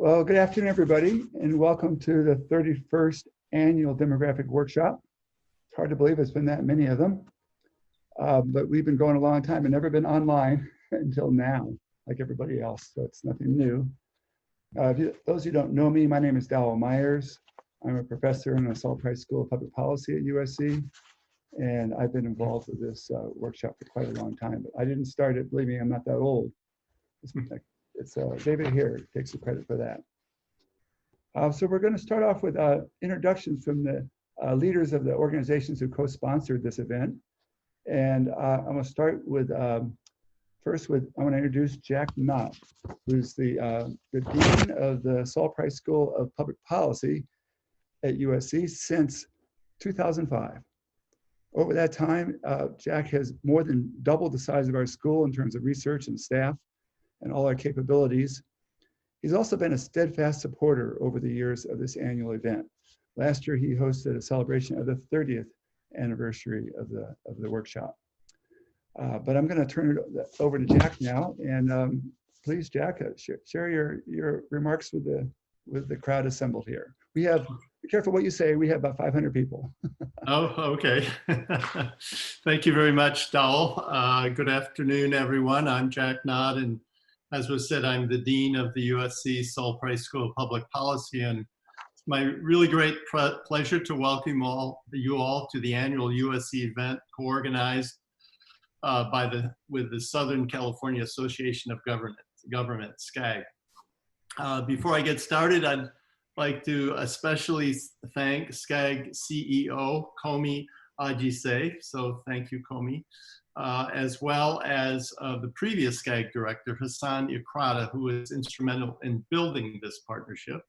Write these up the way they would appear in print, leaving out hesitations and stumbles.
Well, good afternoon, everybody, and welcome to the 31st Annual Demographic Workshop. It's hard to believe it's been that many of them, but we've been going a long time and never been online until now, like everybody else, so it's nothing new. Those who don't know me, my name is Dowell Myers. I'm a professor in the Salt Price School of Public Policy at USC, and I've been involved with this workshop for quite a long time, but I didn't start it, believe me, I'm not that old. It's David here takes the credit for that. So we're going to start off with introductions from the leaders of the organizations who co-sponsored this event. And I'm going to start with, first with, I want to introduce Jack Knott, who's the Dean of the Salt Price School of Public Policy at USC since 2005. Over that time, Jack has more than doubled the size of our school in terms of research and staff and all our capabilities. He's also been a steadfast supporter over the years of this annual event. Last year, he hosted a celebration of the 30th anniversary of the workshop. But I'm going to turn it over to Jack now, and please, Jack, share your remarks with the crowd assembled here. We have, be careful what you say. We have about 500 people. Oh, okay. Thank you very much, Dowell. Good afternoon, everyone. I'm Jack Knott, and as was said, I'm the Dean of the USC Salt Price School of Public Policy, and it's my really great pleasure to welcome you all to the annual USC event co-organized with the Southern California Association of Government, SCAG. Before I get started, I'd like to especially thank SCAG CEO Komi Ajise, so thank you, Komi. As well as the previous SCAG director, Hassan Ikrada, who was instrumental in building this partnership.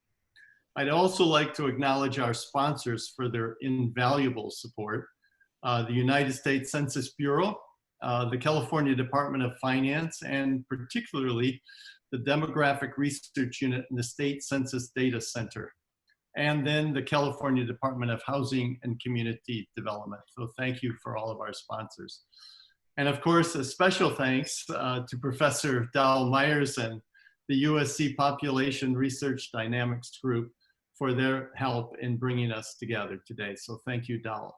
I'd also like to acknowledge our sponsors for their invaluable support. The United States Census Bureau, the California Department of Finance, and particularly the Demographic Research Unit in the State Census Data Center, and then the California Department of Housing and Community Development. So thank you for all of our sponsors. And of course, a special thanks to Professor Dowell Myers and the USC Population Research Dynamics Group for their help in bringing us together today. So thank you, Dowell.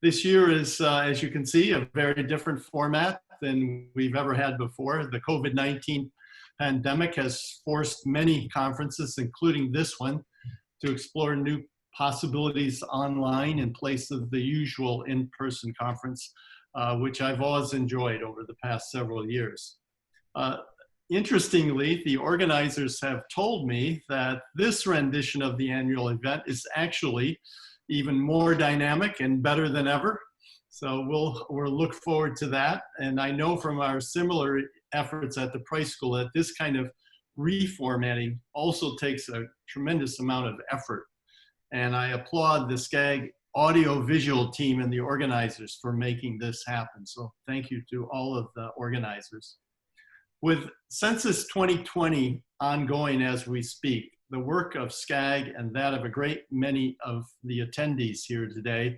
This year is, as you can see, a very different format than we've ever had before. The COVID-19 pandemic has forced many conferences, including this one, to explore new possibilities online in place of the usual in-person conference, which I've always enjoyed over the past several years. Interestingly, the organizers have told me that this rendition of the annual event is actually even more dynamic and better than ever. So we'll look forward to that. And I know from our similar efforts at the Price School that this kind of reformatting also takes a tremendous amount of effort. And I applaud the SCAG audio-visual team and the organizers for making this happen. So thank you to all of the organizers. With Census 2020 ongoing as we speak, the work of SCAG and that of a great many of the attendees here today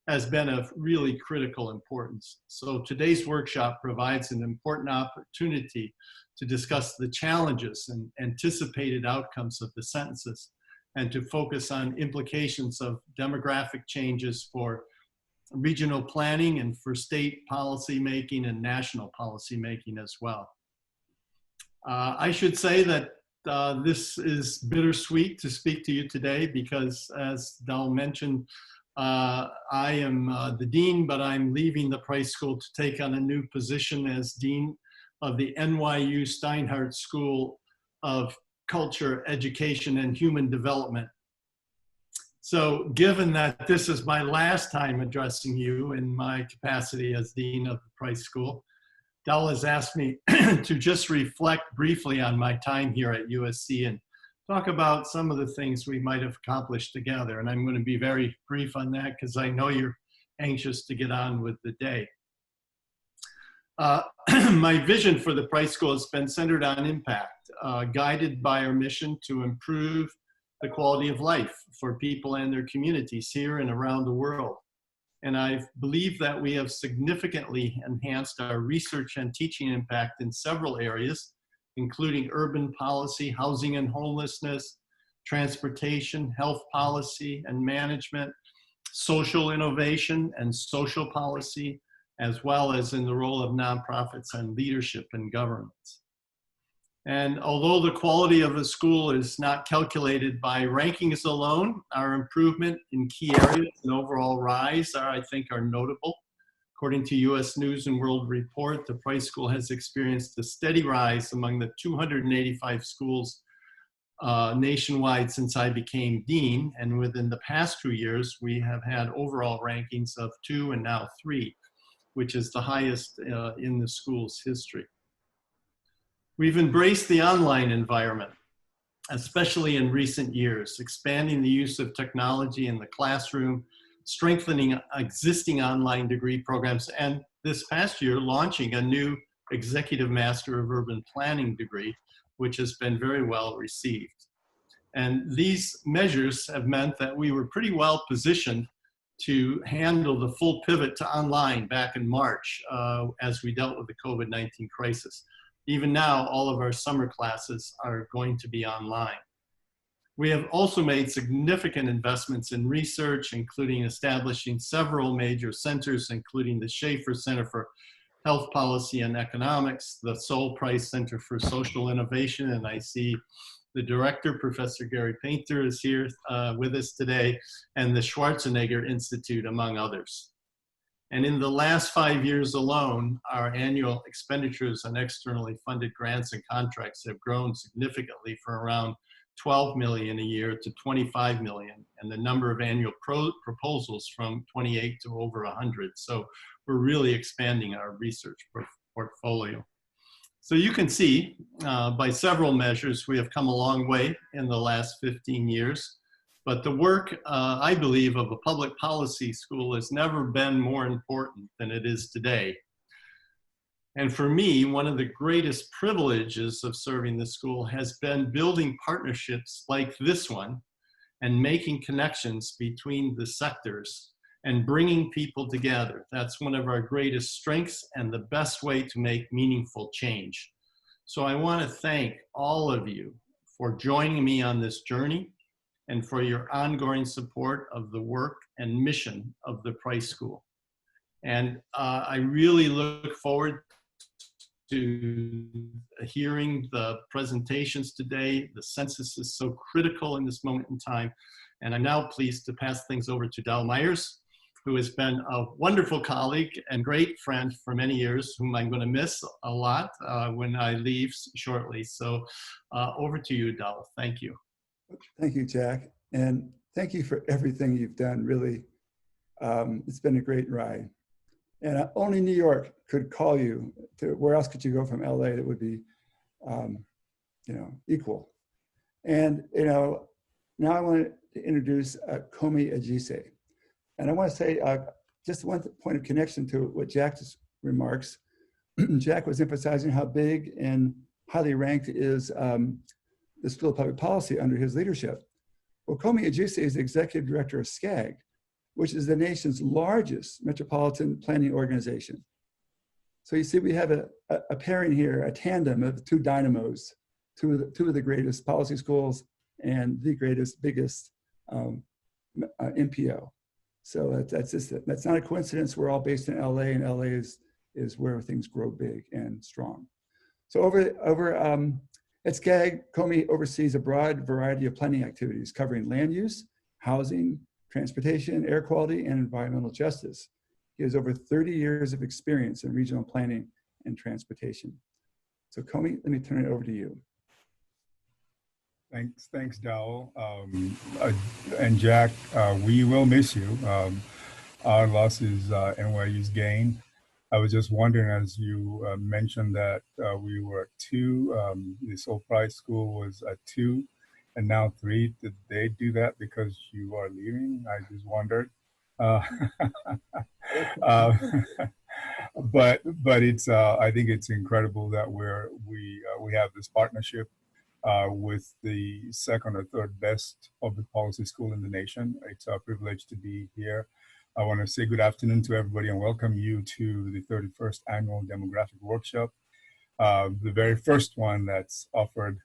has been of really critical importance. So today's workshop provides an important opportunity to discuss the challenges and anticipated outcomes of the census, and to focus on implications of demographic changes for regional planning and for state policy making and national policy making as well. I should say that this is bittersweet to speak to you today because, as Dowell mentioned, I am the dean, but I'm leaving the Price School to take on a new position as dean of the NYU Steinhardt School of Culture, Education, and Human Development. So given that this is my last time addressing you in my capacity as Dean of the Price School, Dowell has asked me to just reflect briefly on my time here at USC and talk about some of the things we might have accomplished together. And I'm going to be very brief on that because I know you're anxious to get on with the day. My vision for the Price School has been centered on impact, guided by our mission to improve the quality of life for people and their communities here and around the world. And I believe that we have significantly enhanced our research and teaching impact in several areas, including urban policy, housing and homelessness, transportation, health policy and management, social innovation and social policy, as well as in the role of nonprofits and leadership in governments. And although the quality of a school is not calculated by rankings alone, our improvement in key areas and overall rise are, I think, are notable. According to US News and World Report, the Price School has experienced a steady rise among the 285 schools nationwide since I became dean. And within the past 2 years, we have had overall rankings of 2 and now 3, which is the highest in the school's history. We've embraced the online environment, especially in recent years, expanding the use of technology in the classroom, strengthening existing online degree programs, and this past year, launching a new Executive Master of Urban Planning degree, which has been very well received. And these measures have meant that we were pretty well positioned to handle the full pivot to online back in March as we dealt with the COVID-19 crisis. Even now, all of our summer classes are going to be online. We have also made significant investments in research, including establishing several major centers, including the Schaefer Center for Health Policy and Economics, the Sol Price Center for Social Innovation, and I see the director, Professor Gary Painter, is here with us today, and the Schwarzenegger Institute, among others. And in the last 5 years alone, our annual expenditures on externally funded grants and contracts have grown significantly from around 12 million a year to 25 million, and the number of annual proposals from 28 to over 100. So we're really expanding our research portfolio. So you can see by several measures, we have come a long way in the last 15 years. But the work, I believe, of a public policy school has never been more important than it is today. And for me, one of the greatest privileges of serving the school has been building partnerships like this one and making connections between the sectors and bringing people together. That's one of our greatest strengths and the best way to make meaningful change. So I want to thank all of you for joining me on this journey and for your ongoing support of the work and mission of the Price School. And I really look forward to hearing the presentations today. The census is so critical in this moment in time. And I'm now pleased to pass things over to Del Myers, who has been a wonderful colleague and great friend for many years, whom I'm going to miss a lot when I leave shortly. So over to you, Del. Thank you. Thank you, Jack. And thank you for everything you've done, really. It's been a great ride. And only New York could call you to, where else could you go from LA that would be, equal? And, now I want to introduce Komi Ajise. And I want to say just one point of connection to what Jack's remarks. Jack was emphasizing how big and highly ranked is the School of Public Policy under his leadership. Well, Komi Ajise is the executive director of SCAG, which is the nation's largest metropolitan planning organization. So you see, we have a pairing here, a tandem of two dynamos, two of the greatest policy schools and the greatest, biggest MPO. So that's not a coincidence. We're all based in LA, and LA is where things grow big and strong. So over at SCAG, Komi oversees a broad variety of planning activities covering land use, housing, transportation, air quality, and environmental justice. He has over 30 years of experience in regional planning and transportation. So Komi, let me turn it over to you. Thanks, Dowell. And Jack, we will miss you. Our loss is NYU's gain. I was just wondering, as you mentioned that we were at 2, the Sol Price School was at 2, and now 3. Did they do that because you are leaving? I just wondered. But it's I think it's incredible that we have this partnership with the second or third best public policy school in the nation. It's a privilege to be here. I want to say good afternoon to everybody and welcome you to the 31st Annual Demographic Workshop. The very first one that's offered,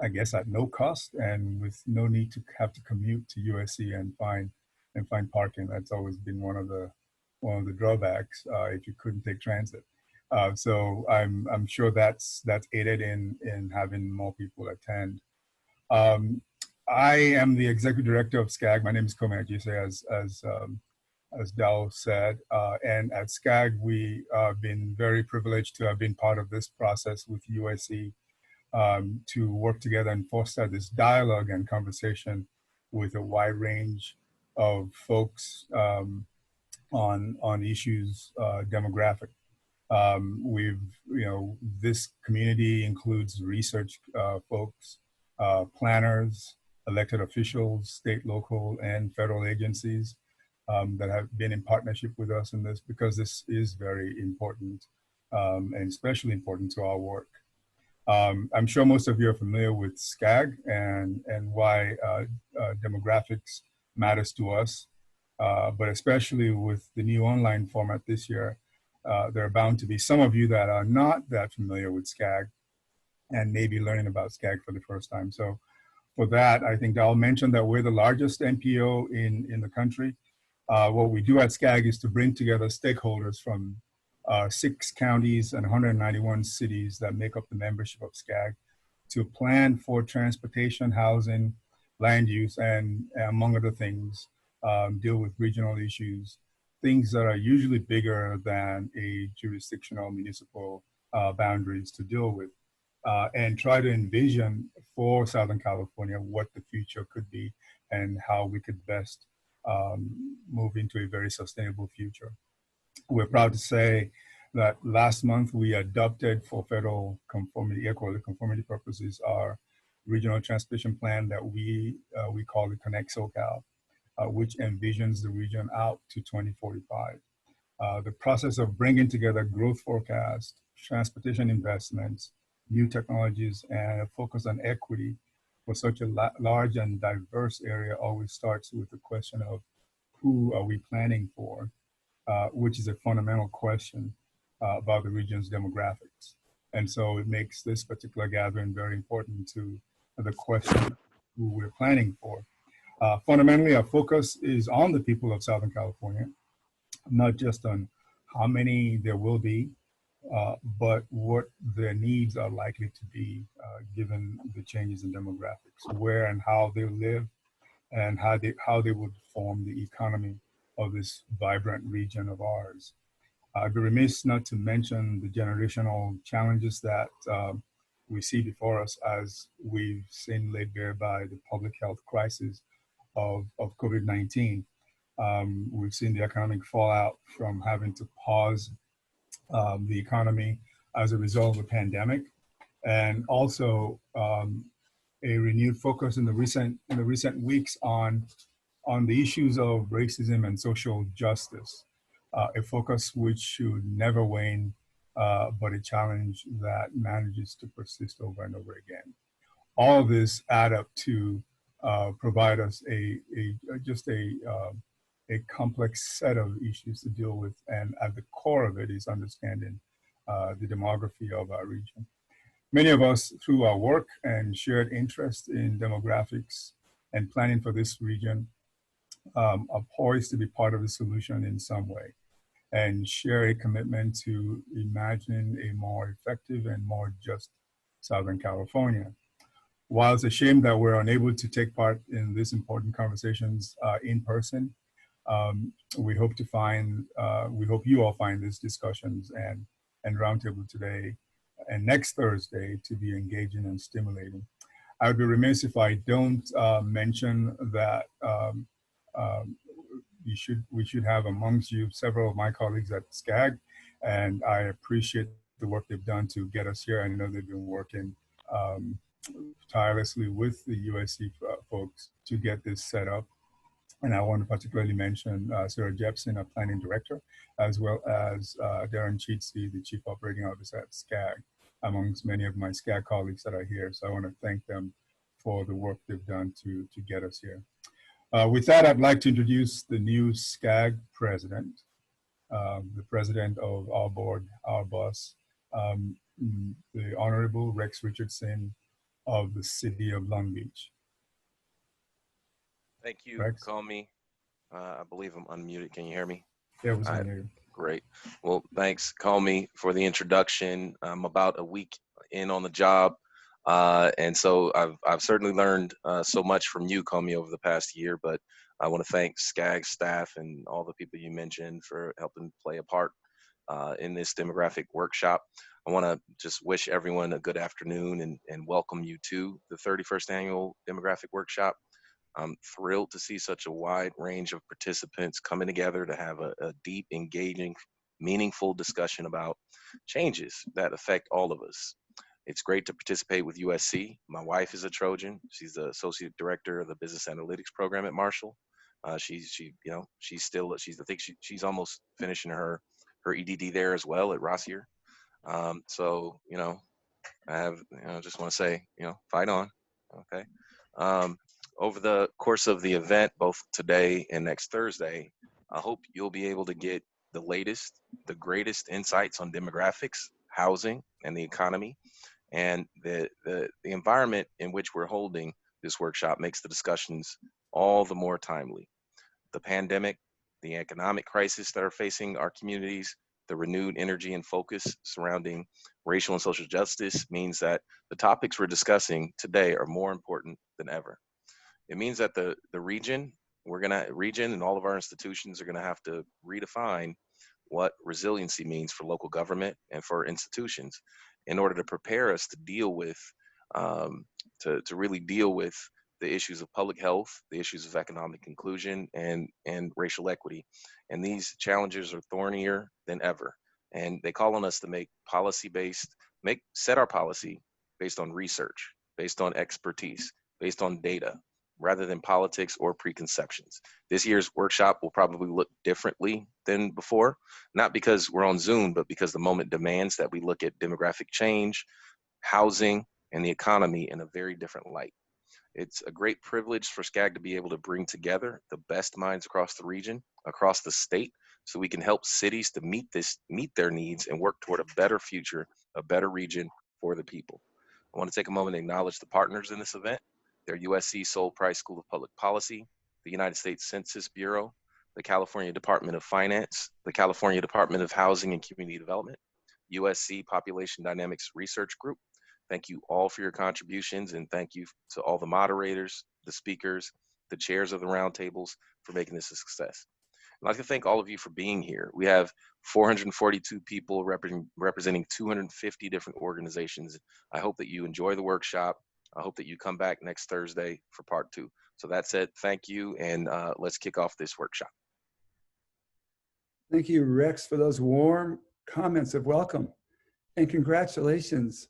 I guess, at no cost and with no need to have to commute to USC and find parking. That's always been one of the drawbacks if you couldn't take transit. So I'm sure that's aided in having more people attend. I am the executive director of SCAG. My name is Kome Ajise, as Dal said. And at SCAG, we have been very privileged to have been part of this process with USC to work together and foster this dialogue and conversation with a wide range of folks on issues demographic. This community includes research folks, planners, elected officials, state, local, and federal agencies that have been in partnership with us in this, because this is very important and especially important to our work. I'm sure most of you are familiar with SCAG and why demographics matters to us, but especially with the new online format this year, there are bound to be some of you that are not that familiar with SCAG and maybe learning about SCAG for the first time. So for that, I think I'll mention that we're the largest NPO in the country. What we do at SCAG is to bring together stakeholders from 6 counties and 191 cities that make up the membership of SCAG to plan for transportation, housing, land use, and among other things, deal with regional issues, things that are usually bigger than a jurisdictional municipal boundaries to deal with, and try to envision for Southern California what the future could be and how we could best move into a very sustainable future. We're proud to say that last month we adopted for federal conformity, air quality conformity purposes, our regional transportation plan that we call the Connect SoCal, which envisions the region out to 2045. The process of bringing together growth forecast, transportation investments, new technologies, and a focus on equity for such a large and diverse area always starts with the question of who are we planning for, which is a fundamental question about the region's demographics. And so it makes this particular gathering very important to the question of who we're planning for. Fundamentally, our focus is on the people of Southern California, not just on how many there will be, but what their needs are likely to be given the changes in demographics, where and how they live, and how they would form the economy of this vibrant region of ours. I'd be remiss not to mention the generational challenges that we see before us as we've seen laid bare by the public health crisis of COVID-19. We've seen the economic fallout from having to pause the economy as a result of the pandemic, and also a renewed focus in the recent weeks on the issues of racism and social justice, a focus which should never wane, but a challenge that manages to persist over and over again. All of this add up to provide us a complex set of issues to deal with, and at the core of it is understanding the demography of our region. Many of us, through our work and shared interest in demographics and planning for this region, are poised to be part of the solution in some way and share a commitment to imagine a more effective and more just Southern California. While it's a shame that we're unable to take part in these important conversations in person, we hope you all find these discussions and roundtable today and next Thursday to be engaging and stimulating. I would be remiss if I don't mention that we should have amongst you several of my colleagues at SCAG, and I appreciate the work they've done to get us here. I know they've been working tirelessly with the USC folks to get this set up. And I want to particularly mention Sarah Jepson, our planning director, as well as Darren Cheatsey, the chief operating officer at SCAG, amongst many of my SCAG colleagues that are here. So I want to thank them for the work they've done to get us here. With that, I'd like to introduce the new SCAG president, the president of our board, our boss, the Honorable Rex Richardson of the City of Long Beach. Thank you. Rex? Call me. I believe I'm unmuted. Can you hear me? Yeah, it was All on right. you. Great. Well, thanks. Call me for the introduction. I'm about a week in on the job. And so I've certainly learned so much from you, Call me, over the past year, but I want to thank SCAG staff and all the people you mentioned for helping play a part in this demographic workshop. I want to just wish everyone a good afternoon and welcome you to the 31st Annual Demographic Workshop. I'm thrilled to see such a wide range of participants coming together to have a deep, engaging, meaningful discussion about changes that affect all of us. It's great to participate with USC. My wife is a Trojan. She's the associate director of the business analytics program at Marshall. She's almost finishing her EDD there as well at Rossier. So I just want to say, fight on. Okay. Over the course of the event, both today and next Thursday, I hope you'll be able to get the latest, the greatest insights on demographics, housing, and the economy. And the environment in which we're holding this workshop makes the discussions all the more timely. The pandemic, the economic crisis that are facing our communities, the renewed energy and focus surrounding racial and social justice means that the topics we're discussing today are more important than ever. It means that the region and all of our institutions are gonna have to redefine what resiliency means for local government and for institutions in order to prepare us to deal with, to really deal with the issues of public health, the issues of economic inclusion, and racial equity. And these challenges are thornier than ever. And they call on us to set our policy based on research, based on expertise, based on data, rather than politics or preconceptions. This year's workshop will probably look differently than before, not because we're on Zoom, but because the moment demands that we look at demographic change, housing, and the economy in a very different light. It's a great privilege for SCAG to be able to bring together the best minds across the region, across the state, so we can help cities to meet their needs and work toward a better future, a better region for the people. I want to take a moment to acknowledge the partners in this event. They're USC Sol Price School of Public Policy, the United States Census Bureau, the California Department of Finance, the California Department of Housing and Community Development, USC Population Dynamics Research Group. Thank you all for your contributions, and thank you to all the moderators, the speakers, the chairs of the roundtables for making this a success. I'd like to thank all of you for being here. We have 442 people representing 250 different organizations. I hope that you enjoy the workshop. I hope that you come back next Thursday for part 2. So that's it. Thank you, and let's kick off this workshop. Thank you, Rex, for those warm comments of welcome. And congratulations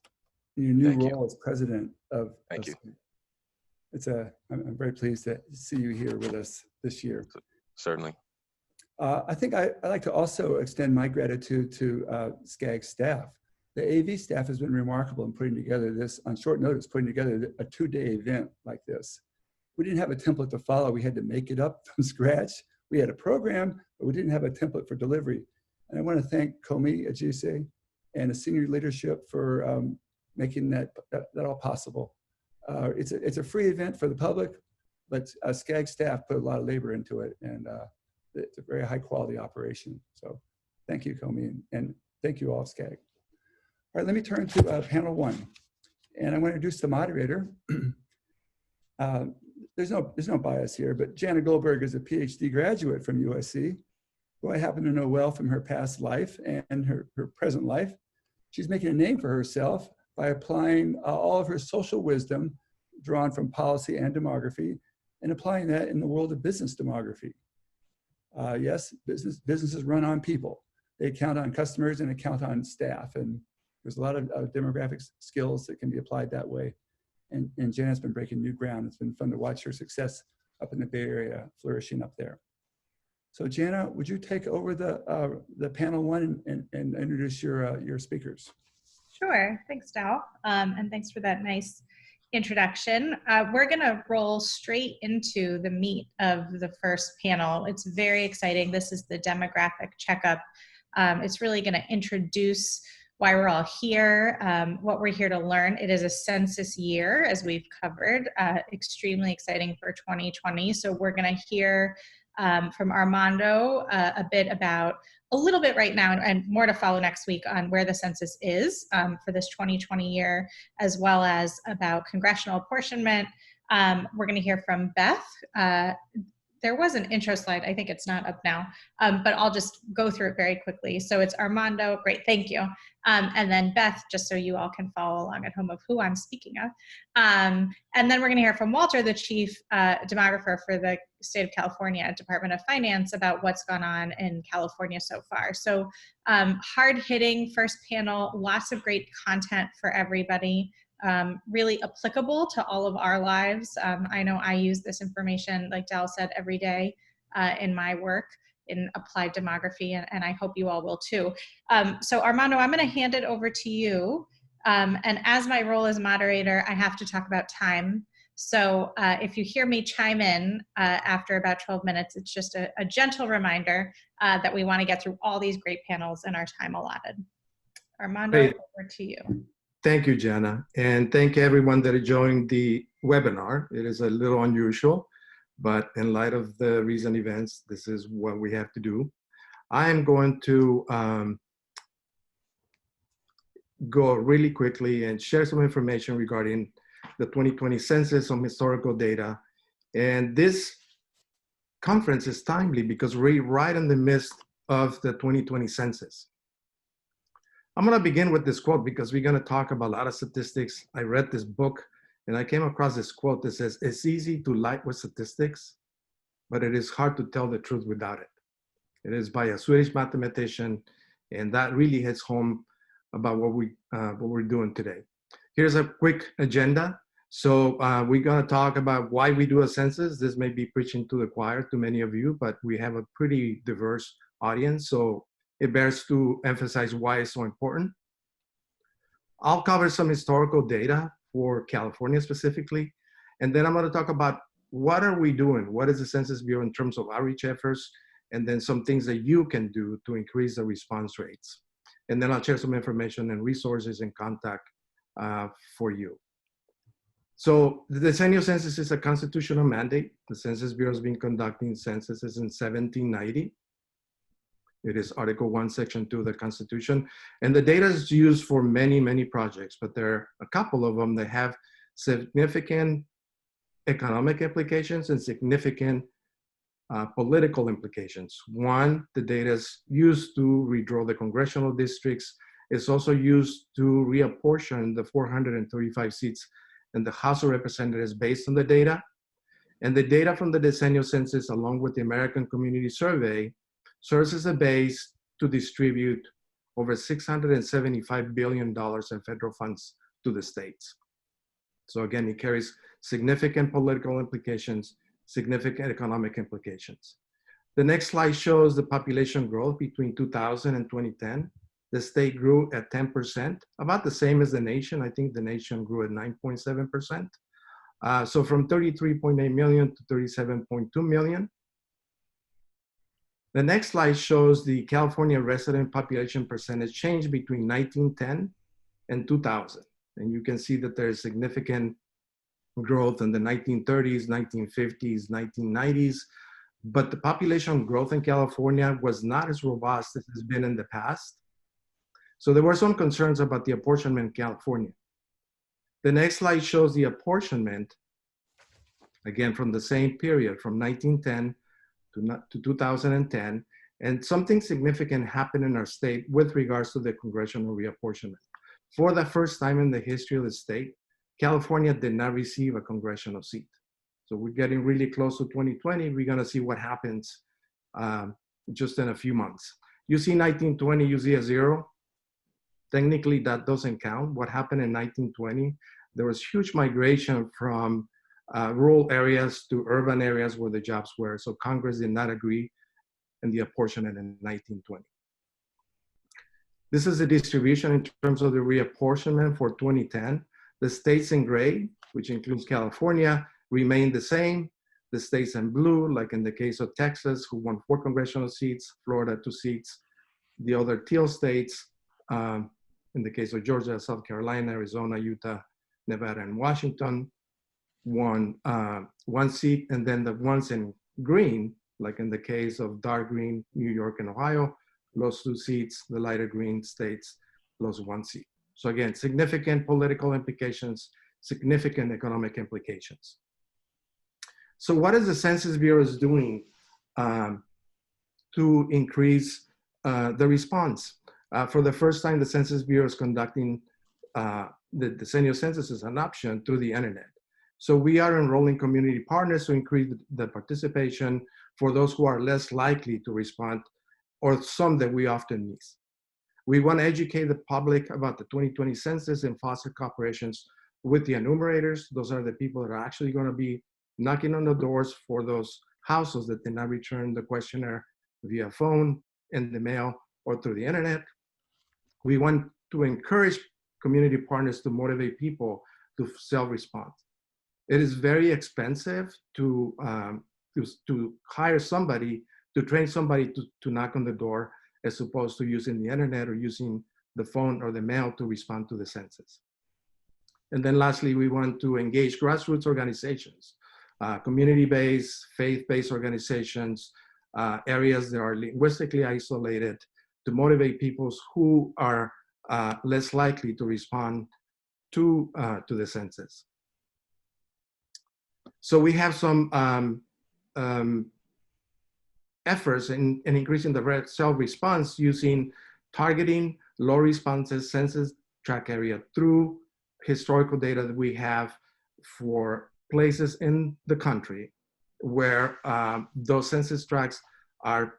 on your new role as president of Thank you. I'm very pleased to see you here with us this year. Certainly. I think I'd like to also extend my gratitude to SCAG staff. The AV staff has been remarkable in putting together this, on short notice, putting together a 2-day event like this. We didn't have a template to follow. We had to make it up from scratch. We had a program, but we didn't have a template for delivery. And I want to thank Komi Ajise and the senior leadership for making that all possible. It's a free event for the public, but SCAG staff put a lot of labor into it, and it's a very high quality operation. So thank you, Komi, and thank you all, SCAG. All right, let me turn to panel 1. And I'm going to introduce the moderator. There's no bias here, but Jana Goldberg is a PhD graduate from USC, who I happen to know well from her past life and her present life. She's making a name for herself by applying all of her social wisdom drawn from policy and demography and applying that in the world of business demography. Yes, businesses run on people. They count on customers and they count on staff. And there's a lot of demographic skills that can be applied that way. And Janet's been breaking new ground. It's been fun to watch her success up in the Bay Area, flourishing up there. So Jana, would you take over the panel 1 and introduce your speakers? Sure, thanks, Dow. And thanks for that nice introduction. We're gonna roll straight into the meat of the first panel. It's very exciting. This is the demographic checkup. It's really gonna introduce why we're all here, what we're here to learn. It is a census year, as we've covered, extremely exciting for 2020. So we're going to hear from Armando a little bit right now, and more to follow next week on where the census is for this 2020 year, as well as about congressional apportionment. We're going to hear from Beth. There was an intro slide. I think it's not up now, but I'll just go through it very quickly. So it's Armando. Great, thank you. And then Beth, just so you all can follow along at home of who I'm speaking of. And then we're going to hear from Walter, the chief demographer for the state of California Department of Finance, about what's gone on in California so far. So hard-hitting first panel, lots of great content for everybody. Really applicable to all of our lives. I know I use this information, like Dal said, every day in my work in applied demography, and I hope you all will too. So Armando, I'm going to hand it over to you. And as my role as moderator, I have to talk about time. So if you hear me chime in after about 12 minutes, it's just a gentle reminder that we want to get through all these great panels in our time allotted. Armando, over to you. Thank you, Jana, and thank everyone that joined the webinar. It is a little unusual, but in light of the recent events, this is what we have to do. I am going to go really quickly and share some information regarding the 2020 census, some historical data. And this conference is timely because we're right in the midst of the 2020 census. I'm going to begin with this quote because we're going to talk about a lot of statistics. I read this book and I came across this quote that says, "It's easy to lie with statistics, but it is hard to tell the truth without it." It is by a Swedish mathematician, and that really hits home about what we're doing today. Here's a quick agenda. So we're going to talk about why we do a census. This may be preaching to the choir to many of you, but we have a pretty diverse audience. So it bears to emphasize why it's so important. I'll cover some historical data for California specifically, and then I'm going to talk about what are we doing, what is the Census Bureau in terms of outreach efforts, and then some things that you can do to increase the response rates. And then I'll share some information and resources and contact for you. So the decennial census is a constitutional mandate. The Census Bureau has been conducting censuses since 1790. It is Article 1, Section 2 of the Constitution. And the data is used for many, many projects, but there are a couple of them that have significant economic implications and significant political implications. One, the data is used to redraw the congressional districts. It's also used to reapportion the 435 seats in the House of Representatives based on the data. And the data from the decennial census, along with the American Community Survey, serves as a base to distribute over $675 billion in federal funds to the states. So again, it carries significant political implications, significant economic implications. The next slide shows the population growth between 2000 and 2010. The state grew at 10%, about the same as the nation. I think the nation grew at 9.7%. So from 33.8 million to 37.2 million. The next slide shows the California resident population percentage change between 1910 and 2000. And you can see that there's significant growth in the 1930s, 1950s, 1990s, but the population growth in California was not as robust as it's been in the past. So there were some concerns about the apportionment in California. The next slide shows the apportionment, again, from the same period, from 1910 to 2010, and something significant happened in our state with regards to the congressional reapportionment. For the first time in the history of the state, California did not receive a congressional seat. So we're getting really close to 2020. We're gonna see what happens just in a few months. You see 1920, you see a 0. Technically, that doesn't count. What happened in 1920, there was huge migration from rural areas to urban areas where the jobs were. So Congress did not agree in the apportionment in 1920. This is the distribution in terms of the reapportionment for 2010. The states in gray, which includes California, remain the same. The states in blue, like in the case of Texas, who won 4 congressional seats, Florida 2 seats, the other teal states, in the case of Georgia, South Carolina, Arizona, Utah, Nevada, and Washington, one seat, and then the ones in green, like in the case of dark green, New York and Ohio, lost 2 seats, the lighter green states lost 1 seat. So again, significant political implications, significant economic implications. So what is the Census Bureau is doing to increase the response? For the first time, the Census Bureau is conducting the decennial census as an option through the internet. So we are enrolling community partners to increase the participation for those who are less likely to respond, or some that we often miss. We want to educate the public about the 2020 census and foster cooperations with the enumerators. Those are the people that are actually going to be knocking on the doors for those households that did not return the questionnaire via phone, in the mail, or through the internet. We want to encourage community partners to motivate people to self-respond. It is very expensive to hire somebody, to train somebody to knock on the door, as opposed to using the internet or using the phone or the mail to respond to the census. And then lastly, we want to engage grassroots organizations, community-based, faith-based organizations, areas that are linguistically isolated, to motivate people who are less likely to respond to the census. So we have some efforts in increasing the self-response using targeting low responses census tract area through historical data that we have for places in the country where those census tracts are,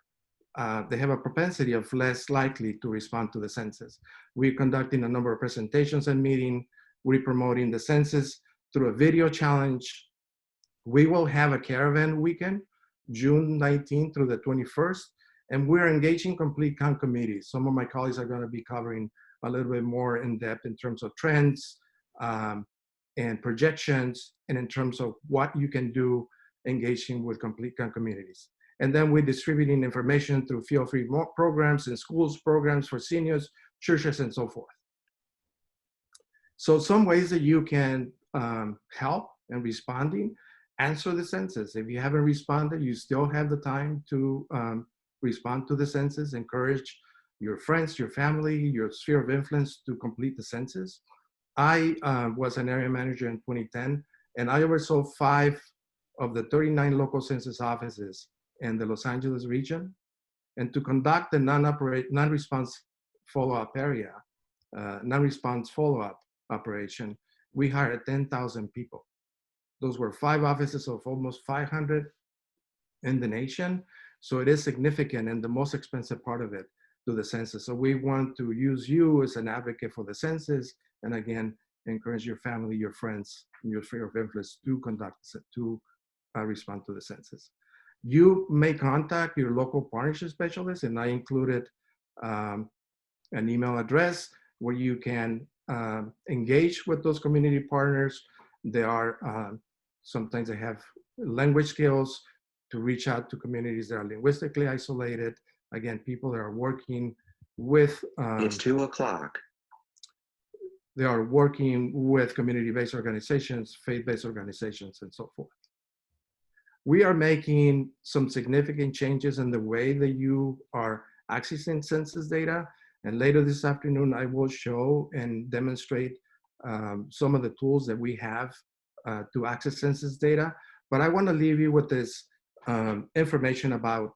they have a propensity of less likely to respond to the census. We're conducting a number of presentations and meetings. We're promoting the census through a video challenge. We will have a caravan weekend, June 19th through the 21st, and we're engaging complete count committees. Some of my colleagues are going to be covering a little bit more in depth in terms of trends and projections, and in terms of what you can do engaging with complete count communities. And then we're distributing information through feel-free programs in schools, programs for seniors, churches, and so forth. So some ways that you can help in responding: answer the census. If you haven't responded, you still have the time to respond to the census. Encourage your friends, your family, your sphere of influence to complete the census. I was an area manager in 2010, and I oversaw 5 of the 39 local census offices in the Los Angeles region. And to conduct the non-response follow-up area, non-response follow-up operation, we hired 10,000 people. Those were 5 offices of almost 500 in the nation. So it is significant and the most expensive part of it to the census. So we want to use you as an advocate for the census, and again, encourage your family, your friends, your sphere of influence to respond to the census. You may contact your local partnership specialist, and I included an email address where you can engage with those community partners. They are sometimes they have language skills to reach out to communities that are linguistically isolated. Again, people that are working with it's 2 o'clock. They are working with community-based organizations, faith-based organizations, and so forth. We are making some significant changes in the way that you are accessing census data. And later this afternoon, I will show and demonstrate some of the tools that we have to access census data. But I want to leave you with this information about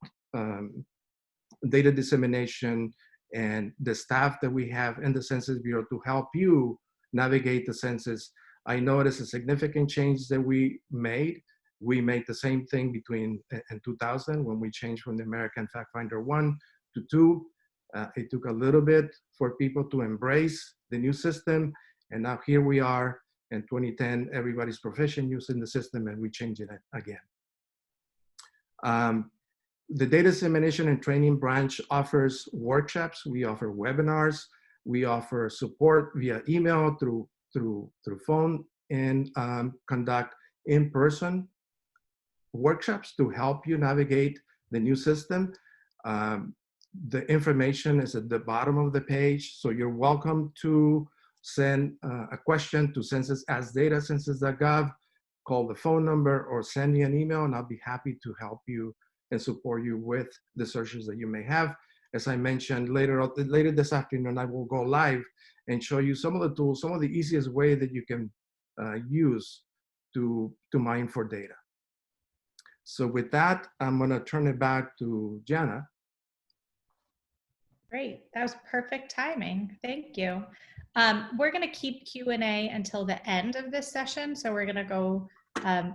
data dissemination and the staff that we have in the Census Bureau to help you navigate the census. I know it is a significant change that we made. We made the same thing in 2000 when we changed from the American Fact Finder 1 to 2. It took a little bit for people to embrace the new system. And now here we are in 2010, everybody's proficient using the system, and we changed it again. The data dissemination and training branch offers workshops. We offer webinars. We offer support via email, through phone, and conduct in-person workshops to help you navigate the new system. The information is at the bottom of the page, so you're welcome to send a question to census@data, census.gov, call the phone number, or send me an email, and I'll be happy to help you and support you with the searches that you may have. As I mentioned later this afternoon, I will go live and show you some of the tools, some of the easiest way that you can use to mine for data. So with that, I'm gonna turn it back to Jana. Great, that was perfect timing. Thank you. We're going to keep Q&A until the end of this session. So we're going to go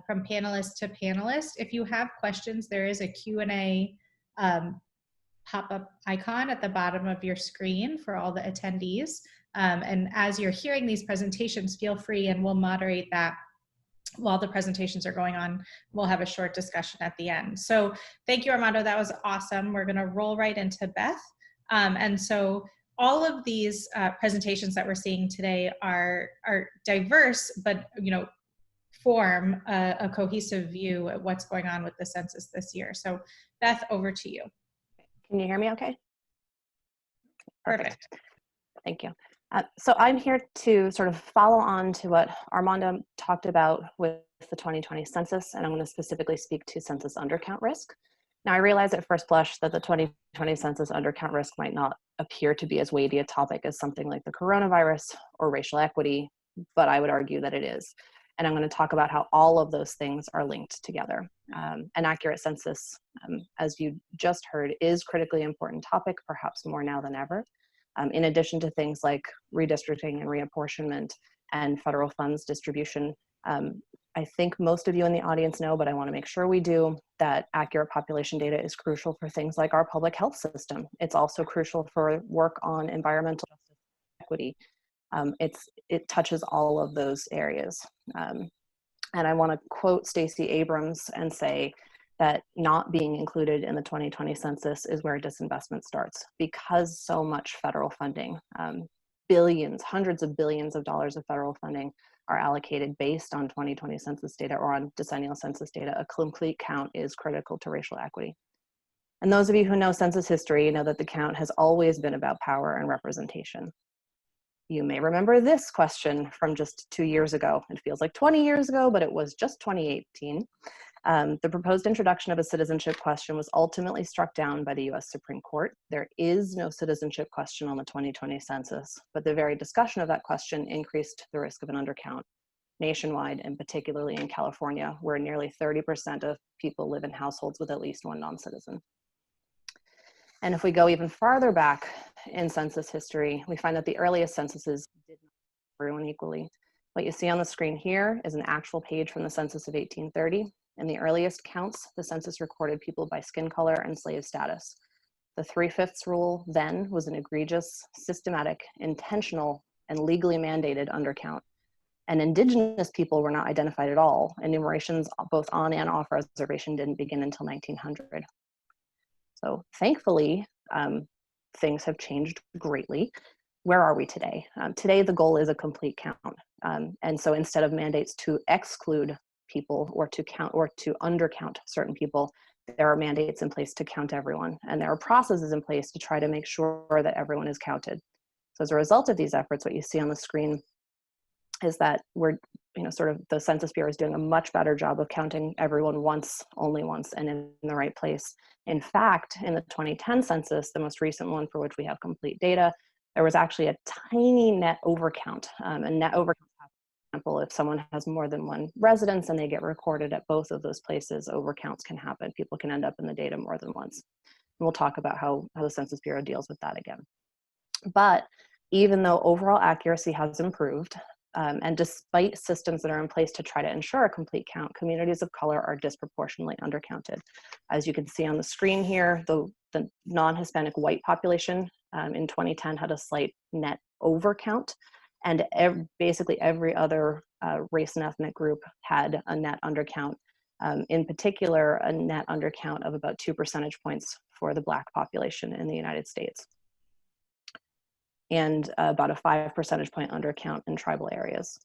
from panelist to panelist. If you have questions, there is a Q&A pop-up icon at the bottom of your screen for all the attendees. And as you're hearing these presentations, feel free, and we'll moderate that while the presentations are going on. We'll have a short discussion at the end. So thank you, Armando. That was awesome. We're going to roll right into Beth. And so all of these presentations that we're seeing today are diverse, but form a cohesive view of what's going on with the census this year. So Beth, over to you. Can you hear me okay? Perfect. Thank you. So I'm here to sort of follow on to what Armando talked about with the 2020 census, and I'm going to specifically speak to census undercount risk. Now, I realize at first blush that the 2020 census undercount risk might not appear to be as weighty a topic as something like the coronavirus or racial equity, but I would argue that it is. And I'm going to talk about how all of those things are linked together. An accurate census, as you just heard, is a critically important topic, perhaps more now than ever. In addition to things like redistricting and reapportionment and federal funds distribution, I think most of you in the audience know, but I want to make sure we do, that accurate population data is crucial for things like our public health system. It's also crucial for work on environmental justice and equity. It touches all of those areas. And I want to quote Stacey Abrams and say that not being included in the 2020 census is where disinvestment starts, because so much federal funding, billions, hundreds of billions of dollars of federal funding are allocated based on 2020 census data or on decennial census data. A complete count is critical to racial equity. And those of you who know census history know that the count has always been about power and representation. You may remember this question from just 2 years ago. It feels like 20 years ago, but it was just 2018. The proposed introduction of a citizenship question was ultimately struck down by the US Supreme Court. There is no citizenship question on the 2020 census, but the very discussion of that question increased the risk of an undercount nationwide, and particularly in California, where nearly 30% of people live in households with at least one non-citizen. And if we go even farther back in census history, we find that the earliest censuses did not treat everyone equally. What you see on the screen here is an actual page from the census of 1830. In the earliest counts, the census recorded people by skin color and slave status. The 3/5 rule then was an egregious, systematic, intentional, and legally mandated undercount. And indigenous people were not identified at all. Enumerations both on and off reservation didn't begin until 1900. So thankfully, things have changed greatly. Where are we today? Today, the goal is a complete count. And so instead of mandates to exclude people or to count or to undercount certain people, there are mandates in place to count everyone. And there are processes in place to try to make sure that everyone is counted. So as a result of these efforts, what you see on the screen is that we're, sort of the Census Bureau is doing a much better job of counting everyone once, only once, and in the right place. In fact, in the 2010 census, the most recent one for which we have complete data, there was actually a tiny net overcount. A net overcount, for example, if someone has more than one residence and they get recorded at both of those places, overcounts can happen. People can end up in the data more than once. And we'll talk about how the Census Bureau deals with that again. But even though overall accuracy has improved, and despite systems that are in place to try to ensure a complete count, communities of color are disproportionately undercounted. As you can see on the screen here, the non-Hispanic white population in 2010 had a slight net overcount, and basically every other race and ethnic group had a net undercount. In particular, a net undercount of about 2 percentage points for the Black population in the United States, and about a 5 percentage point undercount in tribal areas.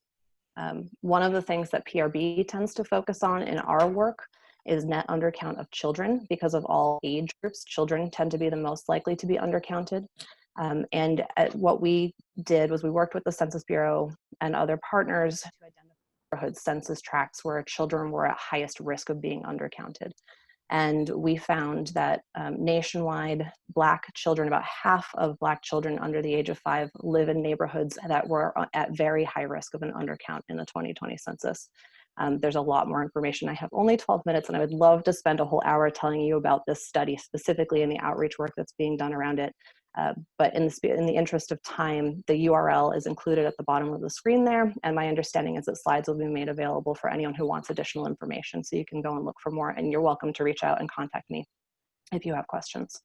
One of the things that PRB tends to focus on in our work is net undercount of children. Because of all age groups, children tend to be the most likely to be undercounted. What we did was we worked with the Census Bureau and other partners to identify neighborhood census tracts where children were at highest risk of being undercounted. And we found that nationwide, Black children, about half of Black children under the age of 5 live in neighborhoods that were at very high risk of an undercount in the 2020 census. There's a lot more information. I have only 12 minutes, and I would love to spend a whole hour telling you about this study specifically and the outreach work that's being done around it. But in the interest of time, the URL is included at the bottom of the screen there. And my understanding is that slides will be made available for anyone who wants additional information. So you can go and look for more, and you're welcome to reach out and contact me if you have questions.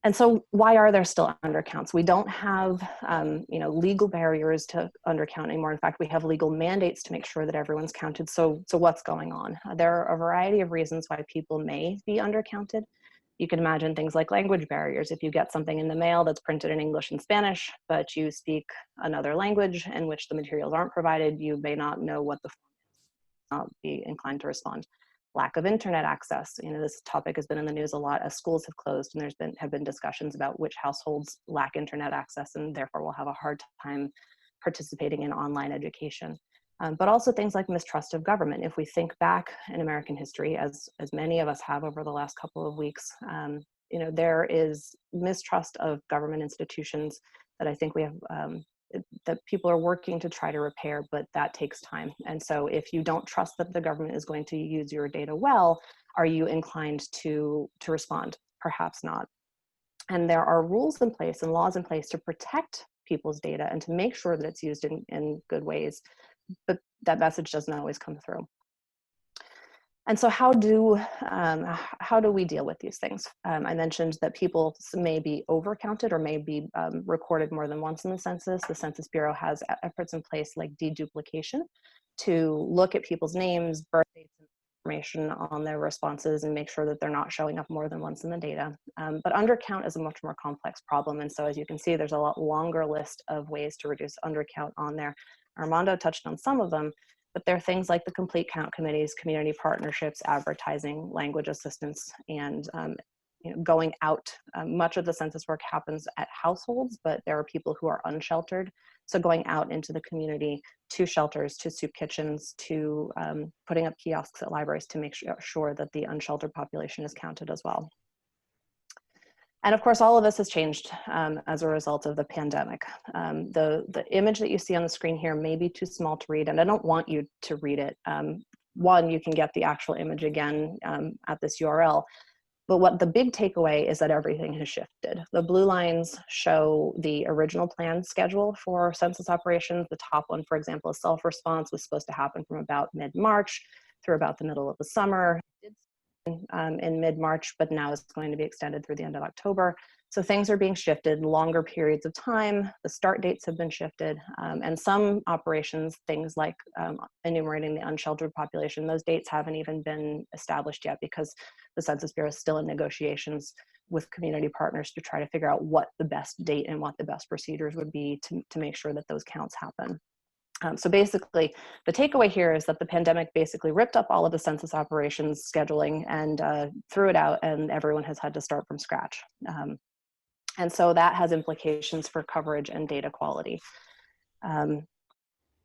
And so why are there still undercounts? We don't have legal barriers to undercount anymore. In fact, we have legal mandates to make sure that everyone's counted. So what's going on? There are a variety of reasons why people may be undercounted. You can imagine things like language barriers. If you get something in the mail that's printed in English and Spanish, but you speak another language in which the materials aren't provided, you may not know what the form is, not be inclined to respond. Lack of internet access. This topic has been in the news a lot as schools have closed, and have been discussions about which households lack internet access and therefore will have a hard time participating in online education. But also things like mistrust of government. If we think back in American history, as many of us have over the last couple of weeks, there is mistrust of government institutions that I think we have, that people are working to try to repair, but that takes time. And so if you don't trust that the government is going to use your data well, are you inclined to respond? Perhaps not. And there are rules in place and laws in place to protect people's data and to make sure that it's used in good ways. But that message doesn't always come through. And so how do we deal with these things? I mentioned that people may be overcounted or may be recorded more than once in the census. The Census Bureau has efforts in place like deduplication to look at people's names, birth dates, and information on their responses and make sure that they're not showing up more than once in the data. But undercount is a much more complex problem. And so as you can see, there's a lot longer list of ways to reduce undercount on there. Armando touched on some of them, but there are things like the complete count committees, community partnerships, advertising, language assistance, and going out. Much of the census work happens at households, but there are people who are unsheltered. So going out into the community, to shelters, to soup kitchens, to putting up kiosks at libraries to make sure that the unsheltered population is counted as well. And of course, all of this has changed as a result of the pandemic. The image that you see on the screen here may be too small to read, and I don't want you to read it. One, you can get the actual image again at this URL. But what the big takeaway is that everything has shifted. The blue lines show the original plan schedule for census operations. The top one, for example, is self-response, was supposed to happen from about mid-March through about the middle of the summer. In mid-March, but now it's going to be extended through the end of October. So things are being shifted, longer periods of time. The start dates have been shifted, and some operations, things like enumerating the unsheltered population, those dates haven't even been established yet because the Census Bureau is still in negotiations with community partners to try to figure out what the best date and what the best procedures would be to make sure that those counts happen. So basically, the takeaway here is that the pandemic basically ripped up all of the census operations scheduling and threw it out, and everyone has had to start from scratch. And so that has implications for coverage and data quality.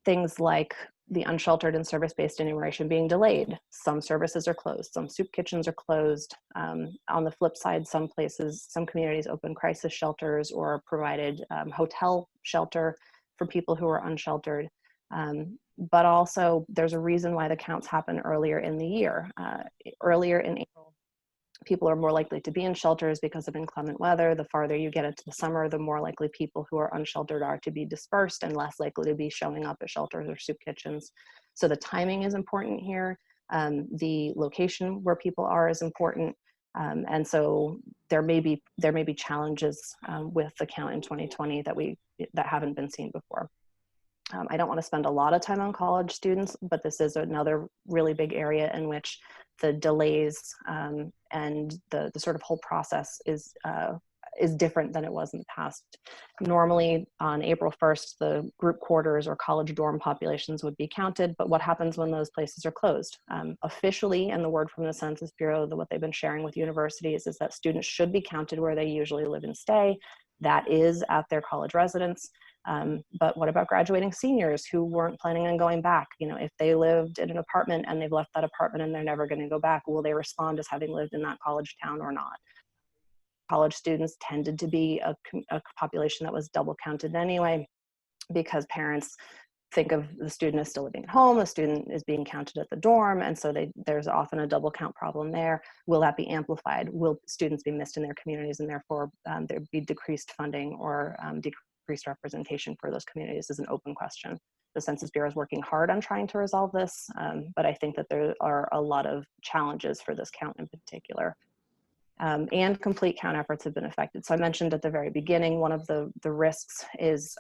Things like the unsheltered and service-based enumeration being delayed. Some services are closed, some soup kitchens are closed. On the flip side, some places, some communities open crisis shelters or provided hotel shelter for people who are unsheltered. But also there's a reason why the counts happen earlier in the year. Earlier in April, people are more likely to be in shelters because of inclement weather. The farther you get into the summer, the more likely people who are unsheltered are to be dispersed and less likely to be showing up at shelters or soup kitchens. So the timing is important here. The location where people are is important. And so there may be challenges with the count in 2020 that haven't been seen before. I don't want to spend a lot of time on college students, but this is another really big area in which the delays and the sort of whole process is is different than it was in the past. Normally on April 1st, the group quarters or college dorm populations would be counted, but what happens when those places are closed? Officially, and the word from the Census Bureau, what they've been sharing with universities is that students should be counted where they usually live and stay. That is at their college residence. But what about graduating seniors who weren't planning on going back? You know, if they lived in an apartment and they've left that apartment and they're never going to go back, will they respond as having lived in that college town or not? College students tended to be a population that was double counted anyway, because parents think of the student as still living at home, the student is being counted at the dorm, and so there's often a double count problem there. Will that be amplified? Will students be missed in their communities, and therefore there'd be decreased funding or decreased representation for those communities is an open question. The Census Bureau is working hard on trying to resolve this, but I think that there are a lot of challenges for this count in particular. And complete count efforts have been affected. So I mentioned at the very beginning, one of the risks is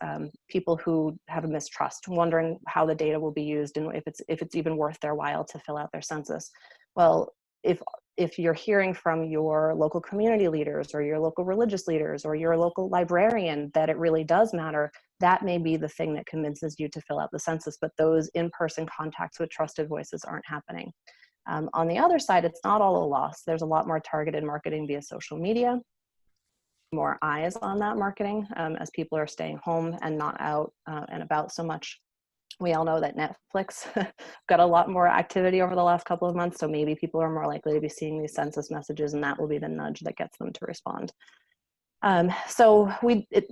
people who have a mistrust, wondering how the data will be used and if it's even worth their while to fill out their census. Well, if you're hearing from your local community leaders or your local religious leaders or your local librarian that it really does matter, that may be the thing that convinces you to fill out the census, but those in-person contacts with trusted voices aren't happening. On the other side, it's not all a loss. There's a lot more targeted marketing via social media, more eyes on that marketing as people are staying home and not out and about so much. We all know that Netflix got a lot more activity over the last couple of months, so maybe people are more likely to be seeing these census messages, and that will be the nudge that gets them to respond. So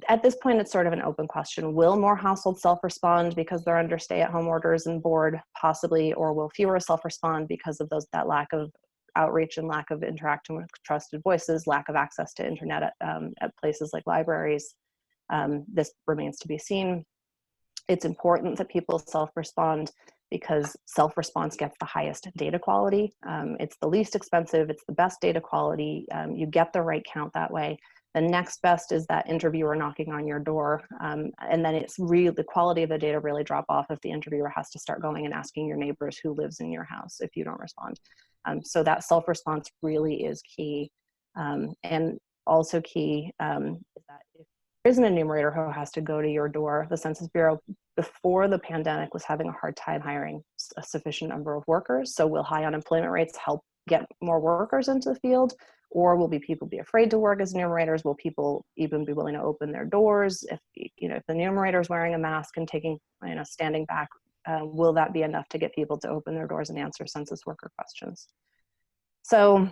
at this point, it's sort of an open question. Will more households self-respond because they're under stay-at-home orders and bored, possibly, or will fewer self-respond because of that lack of outreach and lack of interaction with trusted voices, lack of access to internet at places like libraries? This remains to be seen. It's important that people self-respond because self-response gets the highest data quality. It's the least expensive, it's the best data quality. You get the right count that way. The next best is that interviewer knocking on your door. And then it's really, the quality of the data really drop off if the interviewer has to start going and asking your neighbors who lives in your house if you don't respond. So that self-response really is key. And also key is that if there is an enumerator who has to go to your door, the Census Bureau before the pandemic was having a hard time hiring a sufficient number of workers. So will high unemployment rates help get more workers into the field? Or will people be afraid to work as enumerators? Will people even be willing to open their doors? If the enumerator is wearing a mask and standing back, will that be enough to get people to open their doors and answer census worker questions? So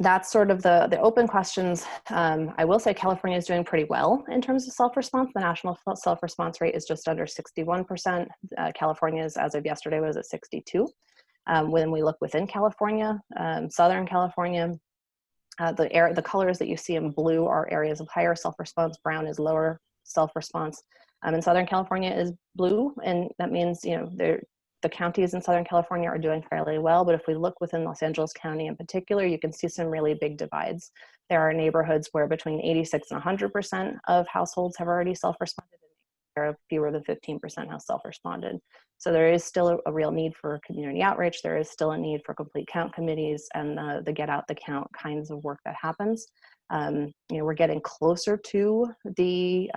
that's sort of the open questions. I will say California is doing pretty well in terms of self-response. The national self-response rate is just under 61%. California's, as of yesterday, was at 62. When we look within California, Southern California, the colors that you see in blue are areas of higher self-response, brown is lower self-response. And Southern California is blue, and that means the counties in Southern California are doing fairly well, but if we look within Los Angeles County in particular, you can see some really big divides. There are neighborhoods where between 86 and 100% of households have already self-responded, and there are fewer than 15% have self-responded. So there is still a real need for community outreach. There is still a need for complete count committees and the get out the count kinds of work that happens. We're getting closer to the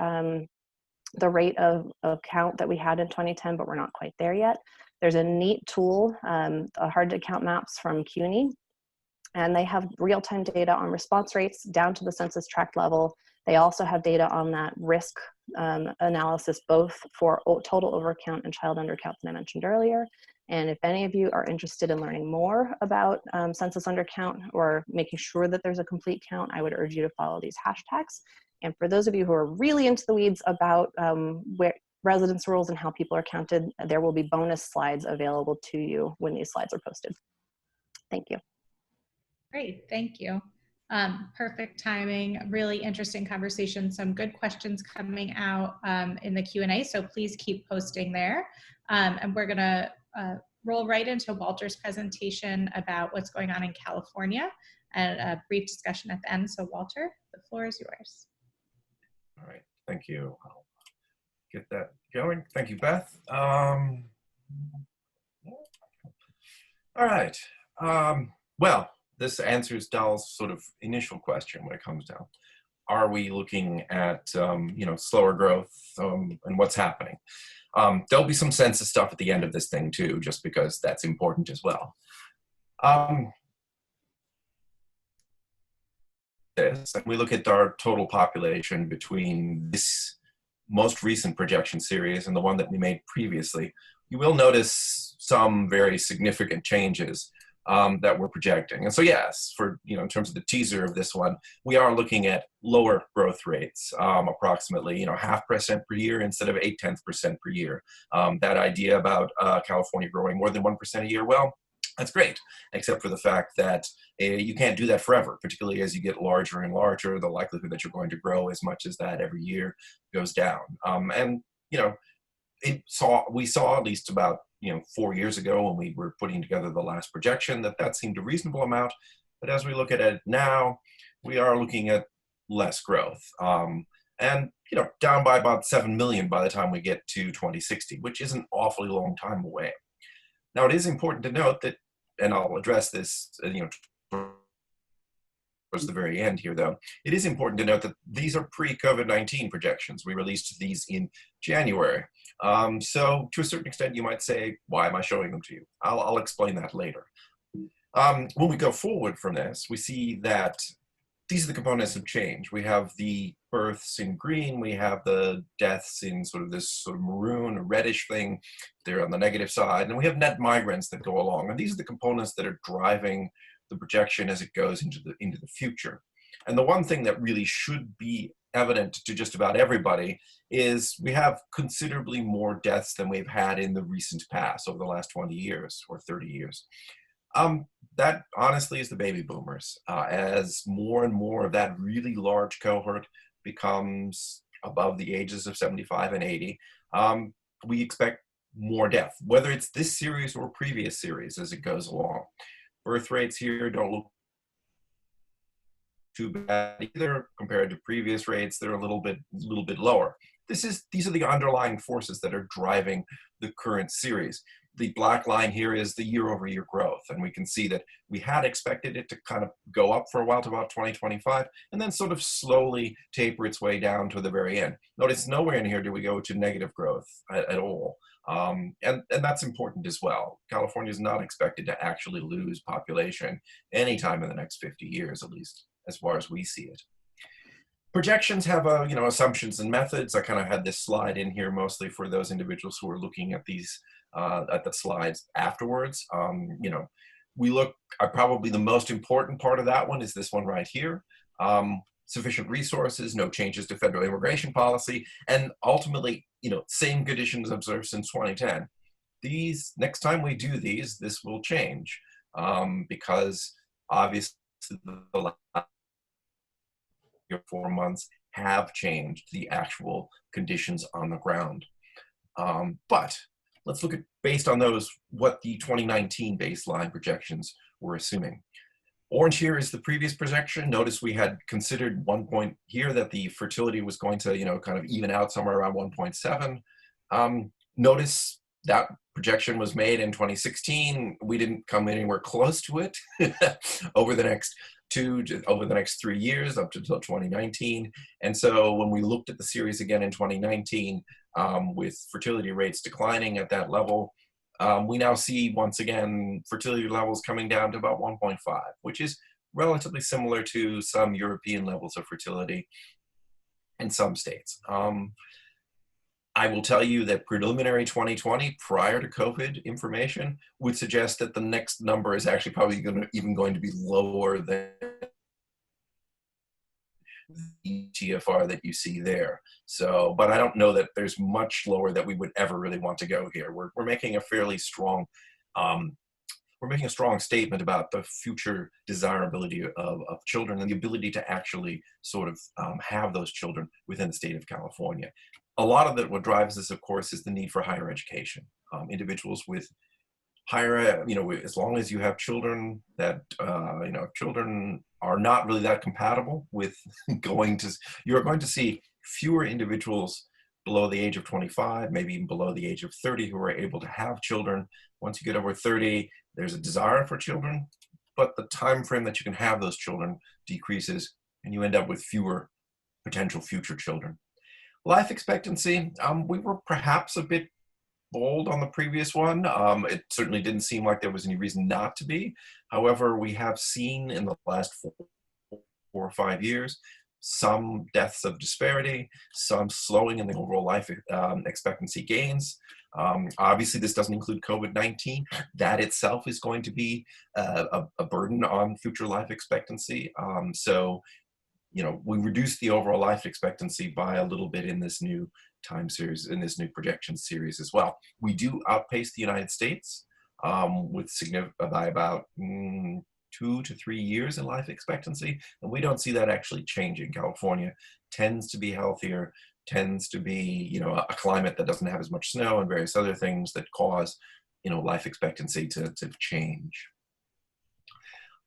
rate of count that we had in 2010, but we're not quite there yet. There's a neat tool, hard to count maps from CUNY, and they have real-time data on response rates down to the census tract level. They also have data on that risk analysis, both for total overcount and child undercount that I mentioned earlier. And if any of you are interested in learning more about census undercount or making sure that there's a complete count, I would urge you to follow these hashtags. And for those of you who are really into the weeds about where residence rules and how people are counted, there will be bonus slides available to you when these slides are posted. Thank you. Great, thank you. Perfect timing, really interesting conversation, some good questions coming out in the Q&A, so please keep posting there. And we're gonna roll right into Walter's presentation about what's going on in California and a brief discussion at the end. So Walter, the floor is yours. All right, thank you. I'll get that going. Thank you, Beth. All right. Well, this answers Dal's sort of initial question when it comes down. are we looking at, slower growth and what's happening? There'll be some census stuff at the end of this thing too, just because that's important as well. And we look at our total population between this most recent projection series and the one that we made previously, you will notice some very significant changes that we're projecting. And so yes, in terms of the teaser of this one, we are looking at lower growth rates, approximately 0.5% per year instead of 0.8% per year. That idea about California growing more than 1% a year, well, that's great, except for the fact that you can't do that forever, particularly as you get larger and larger. The likelihood that you're going to grow as much as that every year goes down. We saw at least about 4 years ago when we were putting together the last projection that seemed a reasonable amount. But as we look at it now, we are looking at less growth. And down by about 7 million by the time we get to 2060, which is an awfully long time away. Now, it is important to note that, and I'll address this, towards the very end here, though, it is important to note that these are pre-COVID-19 projections. We released these in January. So to a certain extent, you might say, why am I showing them to you? I'll explain that later. When we go forward from this, we see that these are the components of change. We have the births in green, we have the deaths in sort of this sort of maroon or reddish thing. They're on the negative side. And we have net migrants that go along. And these are the components that are driving the projection as it goes into the future. And the one thing that really should be evident to just about everybody is we have considerably more deaths than we've had in the recent past over the last 20 years or 30 years. That honestly is the baby boomers. As more and more of that really large cohort becomes above the ages of 75 and 80, we expect more death, whether it's this series or previous series as it goes along. Birth rates here don't look too bad either compared to previous rates. They're a little bit lower. These are the underlying forces that are driving the current series. The black line here is the year-over-year growth, and we can see that we had expected it to kind of go up for a while to about 2025, and then sort of slowly taper its way down to the very end. Notice nowhere in here do we go to negative growth at all, and that's important as well. California is not expected to actually lose population anytime in the next 50 years, at least as far as we see it. Projections have assumptions and methods. I kind of had this slide in here mostly for those individuals who are looking at these at the slides afterwards. We look at probably the most important part of that one is this one right here. Sufficient resources, no changes to federal immigration policy, and ultimately, same conditions observed since 2010. These, next time we do these, this will change because obviously the last 4 months have changed the actual conditions on the ground. But let's look at, based on those, what the 2019 baseline projections were assuming. Orange here is the previous projection. Notice we had considered 1 point here that the fertility was going to, kind of even out somewhere around 1.7. Notice that projection was made in 2016. We didn't come anywhere close to it over the next 3 years up to 2019. And so when we looked at the series again in 2019, with fertility rates declining at that level, we now see once again fertility levels coming down to about 1.5, which is relatively similar to some European levels of fertility in some states. I will tell you that preliminary 2020 prior to COVID information would suggest that the next number is actually probably even going to be lower than the TFR that you see there. So, but I don't know that there's much lower that we would ever really want to go here. We're making a fairly strong, we're making a strong statement about the future desirability of children and the ability to actually sort of have those children within the state of California. A lot of it, what drives this, of course, is the need for higher education. Individuals with higher, as long as you have children that, children are not really that compatible with you're going to see fewer individuals below the age of 25, maybe even below the age of 30 who are able to have children. Once you get over 30, there's a desire for children, but the time frame that you can have those children decreases and you end up with fewer potential future children. Life expectancy, we were perhaps a bit bold on the previous one. It certainly didn't seem like there was any reason not to be. However, we have seen in the last 4 or 5 years some deaths of disparity, some slowing in the overall life expectancy gains. Obviously, this doesn't include COVID-19. That itself is going to be a burden on future life expectancy. So, you know, we reduced the overall life expectancy by a little bit in this new time series, in this new projection series as well. We do outpace the United States by about 2 to 3 years in life expectancy, and we don't see that actually changing. California tends to be healthier, tends to be, you know, a climate that doesn't have as much snow and various other things that cause, you know, life expectancy to change.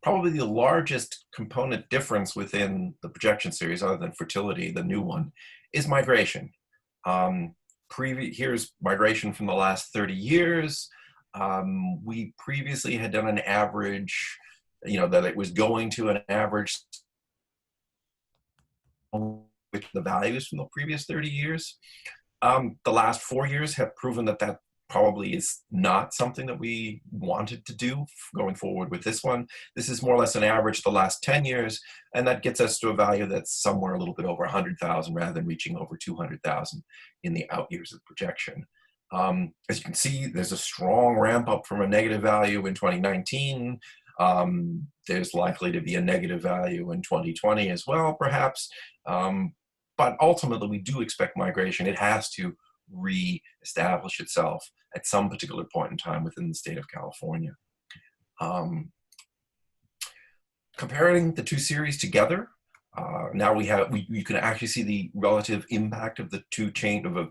Probably the largest component difference within the projection series, other than fertility, the new one, is migration. Here's migration from the last 30 years. We previously had done an average, you know, that it was going to an average with the values from the previous 30 years. The last 4 years have proven that that probably is not something that we wanted to do going forward with this one. This is more or less an average the last 10 years, and that gets us to a value that's somewhere a little bit over 100,000 rather than reaching over 200,000 in the out years of projection. As you can see, there's a strong ramp up from a negative value in 2019. There's likely to be a negative value in 2020 as well, perhaps. But ultimately, we do expect migration. It has to re-establish itself at some particular point in time within the state of California. Comparing the two series together, now you can actually see the relative impact of the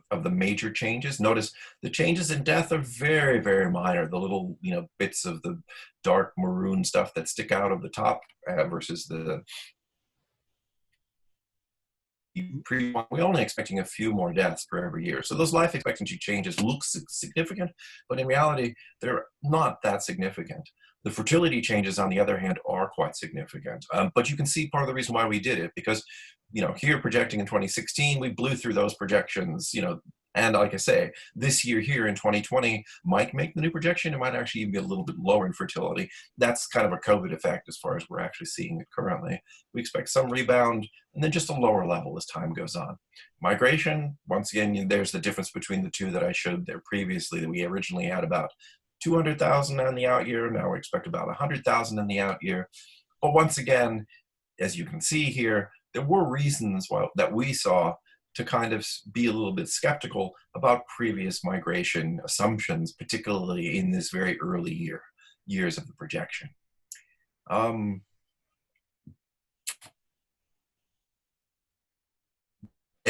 of the major changes. Notice the changes in death are very, very minor. The little, you know, bits of the dark maroon stuff that stick out of the top versus the we're only expecting a few more deaths per every year. So those life expectancy changes look significant, but in reality, they're not that significant. The fertility changes, on the other hand, are quite significant. But you can see part of the reason why we did it, because, you know, here projecting in 2016, we blew through those projections, you know, and like I say, this year here in 2020 might make the new projection. It might actually even be a little bit lower in fertility. That's kind of a COVID effect as far as we're actually seeing it currently. We expect some rebound and then just a lower level as time goes on. Migration, once again, there's the difference between the two that I showed there previously, that we originally had about 200,000 in the out year. Now we expect about 100,000 in the out year. But once again, as you can see here, there were reasons that we saw to kind of be a little bit skeptical about previous migration assumptions, particularly in this very early years of the projection. And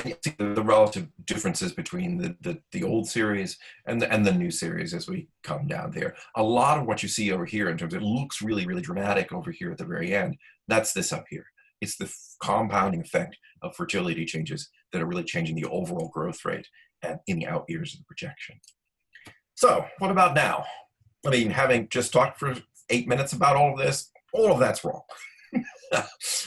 you see the relative differences between the old series and the new series as we come down there. A lot of what you see over here in terms of it looks really, really dramatic over here at the very end. That's this up here. It's the compounding effect of fertility changes that are really changing the overall growth rate in the out years of the projection. So what about now? I mean, having just talked for 8 minutes about all of that's wrong.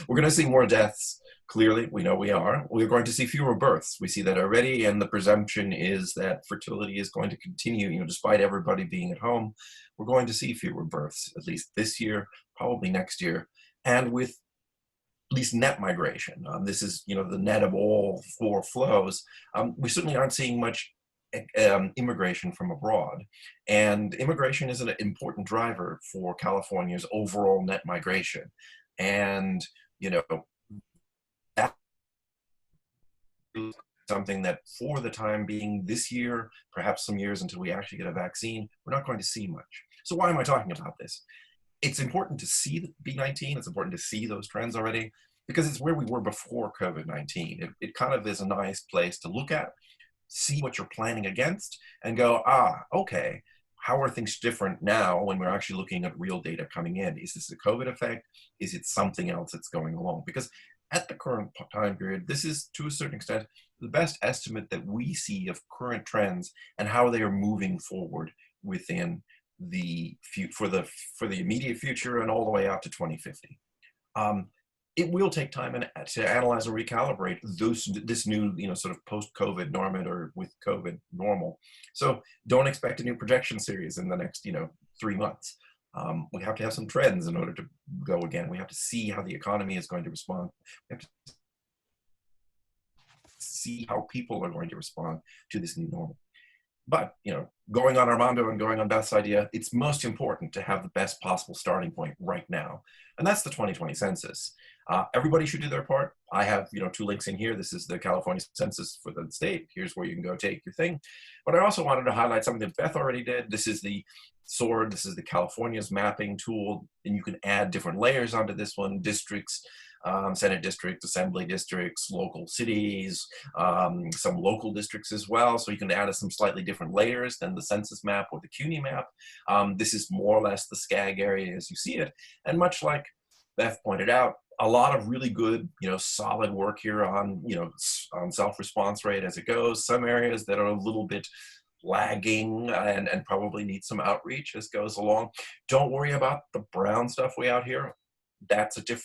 We're going to see more deaths. Clearly, we know we are. We're going to see fewer births. We see that already, and the presumption is that fertility is going to continue, you know, despite everybody being at home. We're going to see fewer births, at least this year, probably next year, and with at least net migration. This is, you know, the net of all 4 flows. We certainly aren't seeing much immigration from abroad, and immigration is an important driver for California's overall net migration. And, you know, that is something that for the time being this year, perhaps some years until we actually get a vaccine, we're not going to see much. So why am I talking about this? It's important to see B19. It's important to see those trends already, because it's where we were before COVID-19. It kind of is a nice place to look at, see what you're planning against, and go, okay, how are things different now when we're actually looking at real data coming in? Is this a COVID effect? Is it something else that's going along? Because at the current time period, this is, to a certain extent, the best estimate that we see of current trends and how they are moving forward within for the immediate future and all the way out to 2050. it will take time to analyze and recalibrate this new, sort of post-COVID norm or with COVID normal. So don't expect a new projection series in the next, 3 months. We have to have some trends in order to go again. We have to see how the economy is going to respond. We have to see how people are going to respond to this new normal. But, going on Armando and going on Beth's idea, it's most important to have the best possible starting point right now. And that's the 2020 census. Everybody should do their part. I have, 2 links in here. This is the California census for the state. Here's where you can go take your thing. But I also wanted to highlight something that Beth already did. This is the SWORD. This is the California's mapping tool. And you can add different layers onto this one, districts, Senate districts, assembly districts, local cities, some local districts as well. So you can add some slightly different layers than the census map or the CUNY map. This is more or less the SCAG area as you see it. And much like Beth pointed out, a lot of really good, solid work here on, on self-response rate as it goes. Some areas that are a little bit lagging and probably need some outreach as goes along. Don't worry about the brown stuff way out here. That's it'd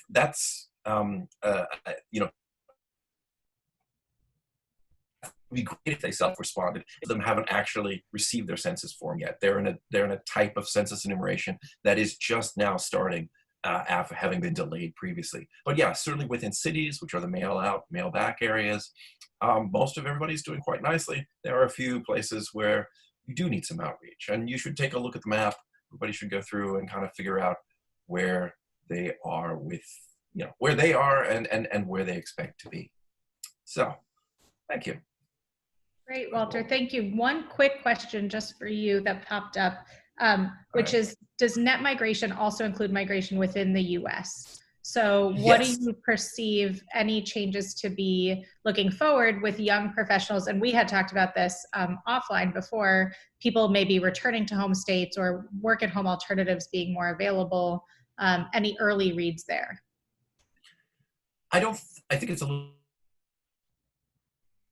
be great if they self-responded. If them haven't actually received their census form yet. They're in a type of census enumeration that is just now starting after having been delayed previously. But yeah, certainly within cities, which are the mail out, mail back areas, most of everybody's doing quite nicely. There are a few places where you do need some outreach, and you should take a look at the map. Everybody should go through and kind of figure out where they are with, where they are and where they expect to be. So, thank you. Great, Walter, thank you. One quick question just for you that popped up, which is, does net migration also include migration within the US? So what do you perceive any changes to be looking forward with young professionals? And we had talked about this offline before, people may be returning to home states or work at home alternatives being more available. Any early reads there? I think it's a little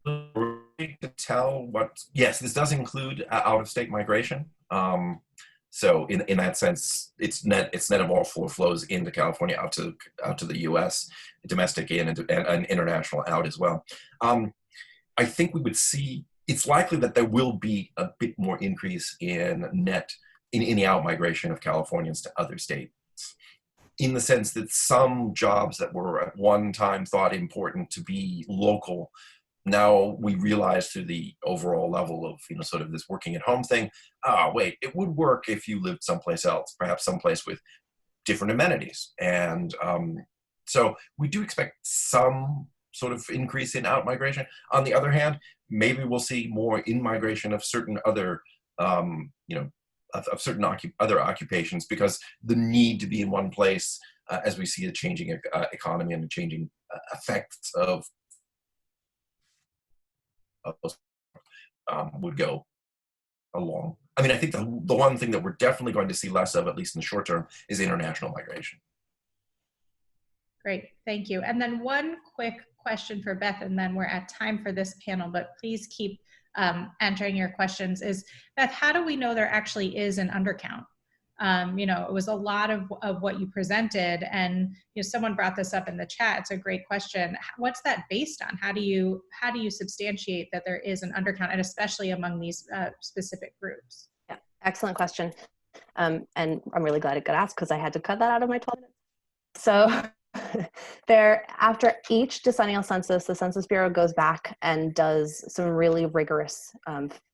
early to tell what, yes, this does include out-of-state migration. So in that sense, it's net of all flows into California out to the U.S., domestic in and international out as well. I think we would see, it's likely that there will be a bit more increase in any out migration of Californians to other states, in the sense that some jobs that were at one time thought important to be local, now we realize through the overall level of, sort of this working at home thing, wait, it would work if you lived someplace else, perhaps someplace with different amenities. And so we do expect some sort of increase in out migration. On the other hand, maybe we'll see more in migration of certain other, of certain other occupations, because the need to be in one place as we see a changing economy and the changing effects of would go along. I mean, I think the one thing that we're definitely going to see less of, at least in the short term, is international migration. Great, thank you. And then one quick question for Beth, and then we're at time for this panel, but please keep entering your questions, is, Beth, how do we know there actually is an undercount? It was a lot of what you presented, and someone brought this up in the chat. It's a great question. What's that based on? How do you substantiate that there is an undercount, and especially among these specific groups? Yeah, excellent question. And I'm really glad it got asked, because I had to cut that out of my 12 minutes. So after each decennial census, the Census Bureau goes back and does some really rigorous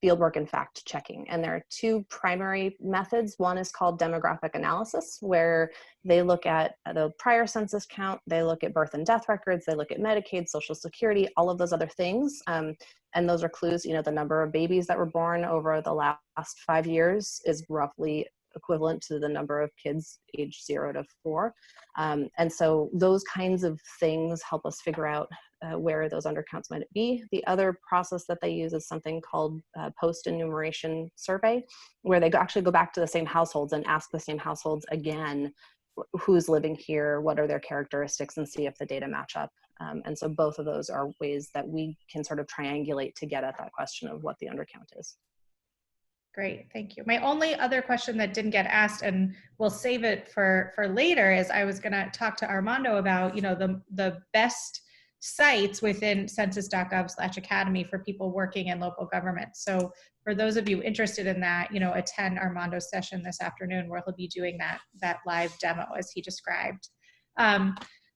fieldwork and fact checking. And there are 2 primary methods. One is called demographic analysis, where they look at the prior census count, they look at birth and death records, they look at Medicaid, Social Security, all of those other things. And those are clues. The number of babies that were born over the last 5 years is roughly equivalent to the number of kids age 0 to 4. And so those kinds of things help us figure out where those undercounts might be. The other process that they use is something called post-enumeration survey, where they actually go back to the same households and ask the same households again, who's living here, what are their characteristics, and see if the data match up. And so both of those are ways that we can sort of triangulate to get at that question of what the undercount is. Great, thank you. My only other question that didn't get asked, and we'll save it for later, is I was going to talk to Armando about, you know, the best sites within census.gov/academy for people working in local government. So for those of you interested in that, you know, attend Armando's session this afternoon where he'll be doing that live demo as he described.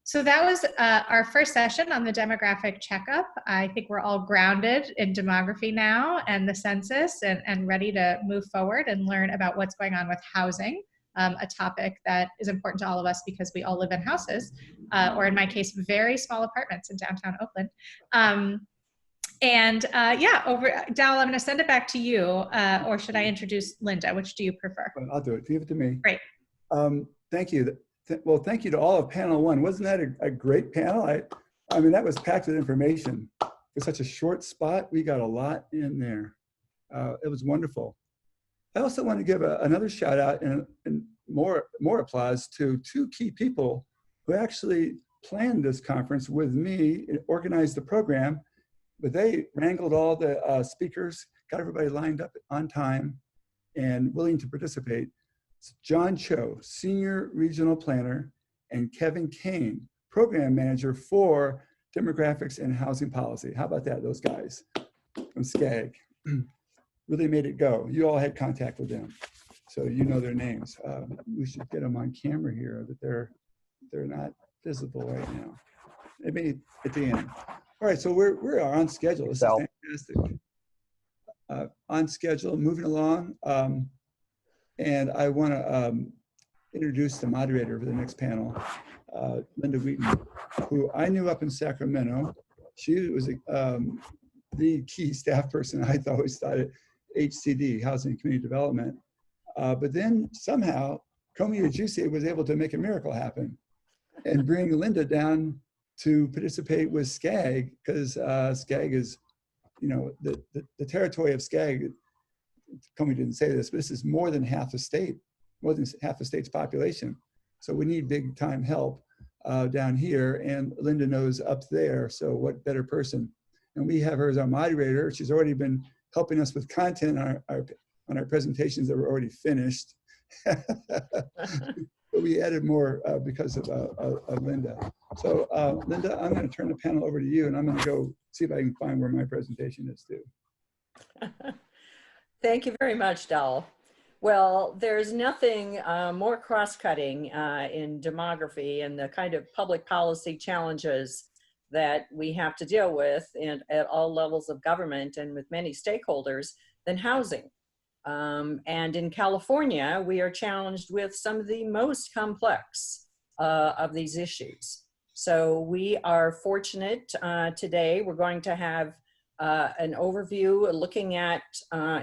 So that was our first session on the demographic checkup. I think we're all grounded in demography now and the census and ready to move forward and learn about what's going on with housing, a topic that is important to all of us because we all live in houses, or in my case, very small apartments in downtown Oakland. Yeah, Dal, I'm going to send it back to you, or should I introduce Linda? Which do you prefer? I'll do it. Give it to me. Great. Thank you. Well, thank you to all of panel one. Wasn't that a great panel? I mean, that was packed with information. For such a short spot, we got a lot in there. It was wonderful. I also want to give another shout out and more applause to two key people who actually planned this conference with me and organized the program, but they wrangled all the speakers, got everybody lined up on time and willing to participate. John Cho, Senior Regional Planner, and Kevin Kane, Program Manager for Demographics and Housing Policy. How about that, those guys from SCAG? Really made it go. You all had contact with them, so you know their names. We should get them on camera here, but they're not visible right now. Maybe at the end. All right, so we're on schedule. This is fantastic. On schedule, moving along. And I want to introduce the moderator for the next panel, Linda Wheaton, who I knew up in Sacramento. She was the key staff person I always thought at HCD, Housing and Community Development. But then somehow, Komi Ojuse was able to make a miracle happen and bring Linda down to participate with SCAG, because SCAG is, you know, the territory of SCAG. Komi didn't say this, but this is more than half the state, more than half the state's population. So we need big time help down here, and Linda knows up there, so what better person? And we have her as our moderator. She's already been helping us with content on our presentations that were already finished. But we added more because of Linda. So Linda, I'm going to turn the panel over to you, and I'm going to go see if I can find where my presentation is too. Thank you very much, Dal. Well, there's nothing more cross-cutting in demography and the kind of public policy challenges that we have to deal with at all levels of government and with many stakeholders than housing. And in California, we are challenged with some of the most complex of these issues. So we are fortunate today. We're going to have an overview looking at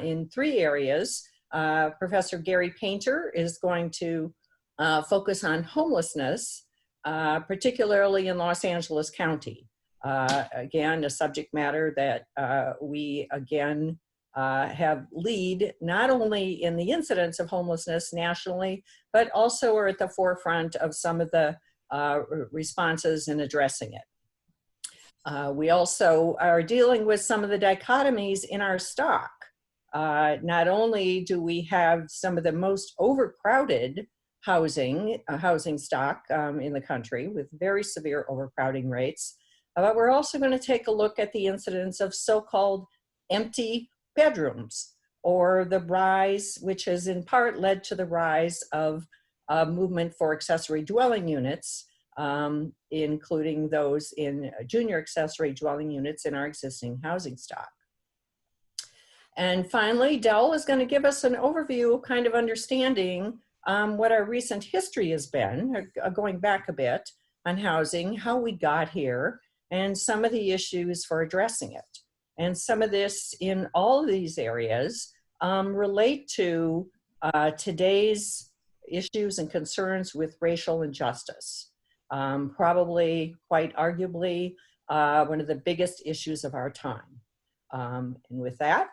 in 3 areas. Professor Gary Painter is going to focus on homelessness, particularly in Los Angeles County. Again, a subject matter that we again have lead not only in the incidence of homelessness nationally, but also are at the forefront of some of the responses in addressing it. We also are dealing with some of the dichotomies in our stock. Not only do we have some of the most overcrowded housing stock in the country with very severe overcrowding rates, but we're also going to take a look at the incidence of so-called empty bedrooms, or the rise, which has in part led to the rise of movement for accessory dwelling units, including those in junior accessory dwelling units in our existing housing stock. And finally, Dell is going to give us an overview, kind of understanding what our recent history has been, going back a bit on housing, how we got here, and some of the issues for addressing it. And some of this in all of these areas relate to today's issues and concerns with racial injustice. Probably, quite arguably, one of the biggest issues of our time. And with that,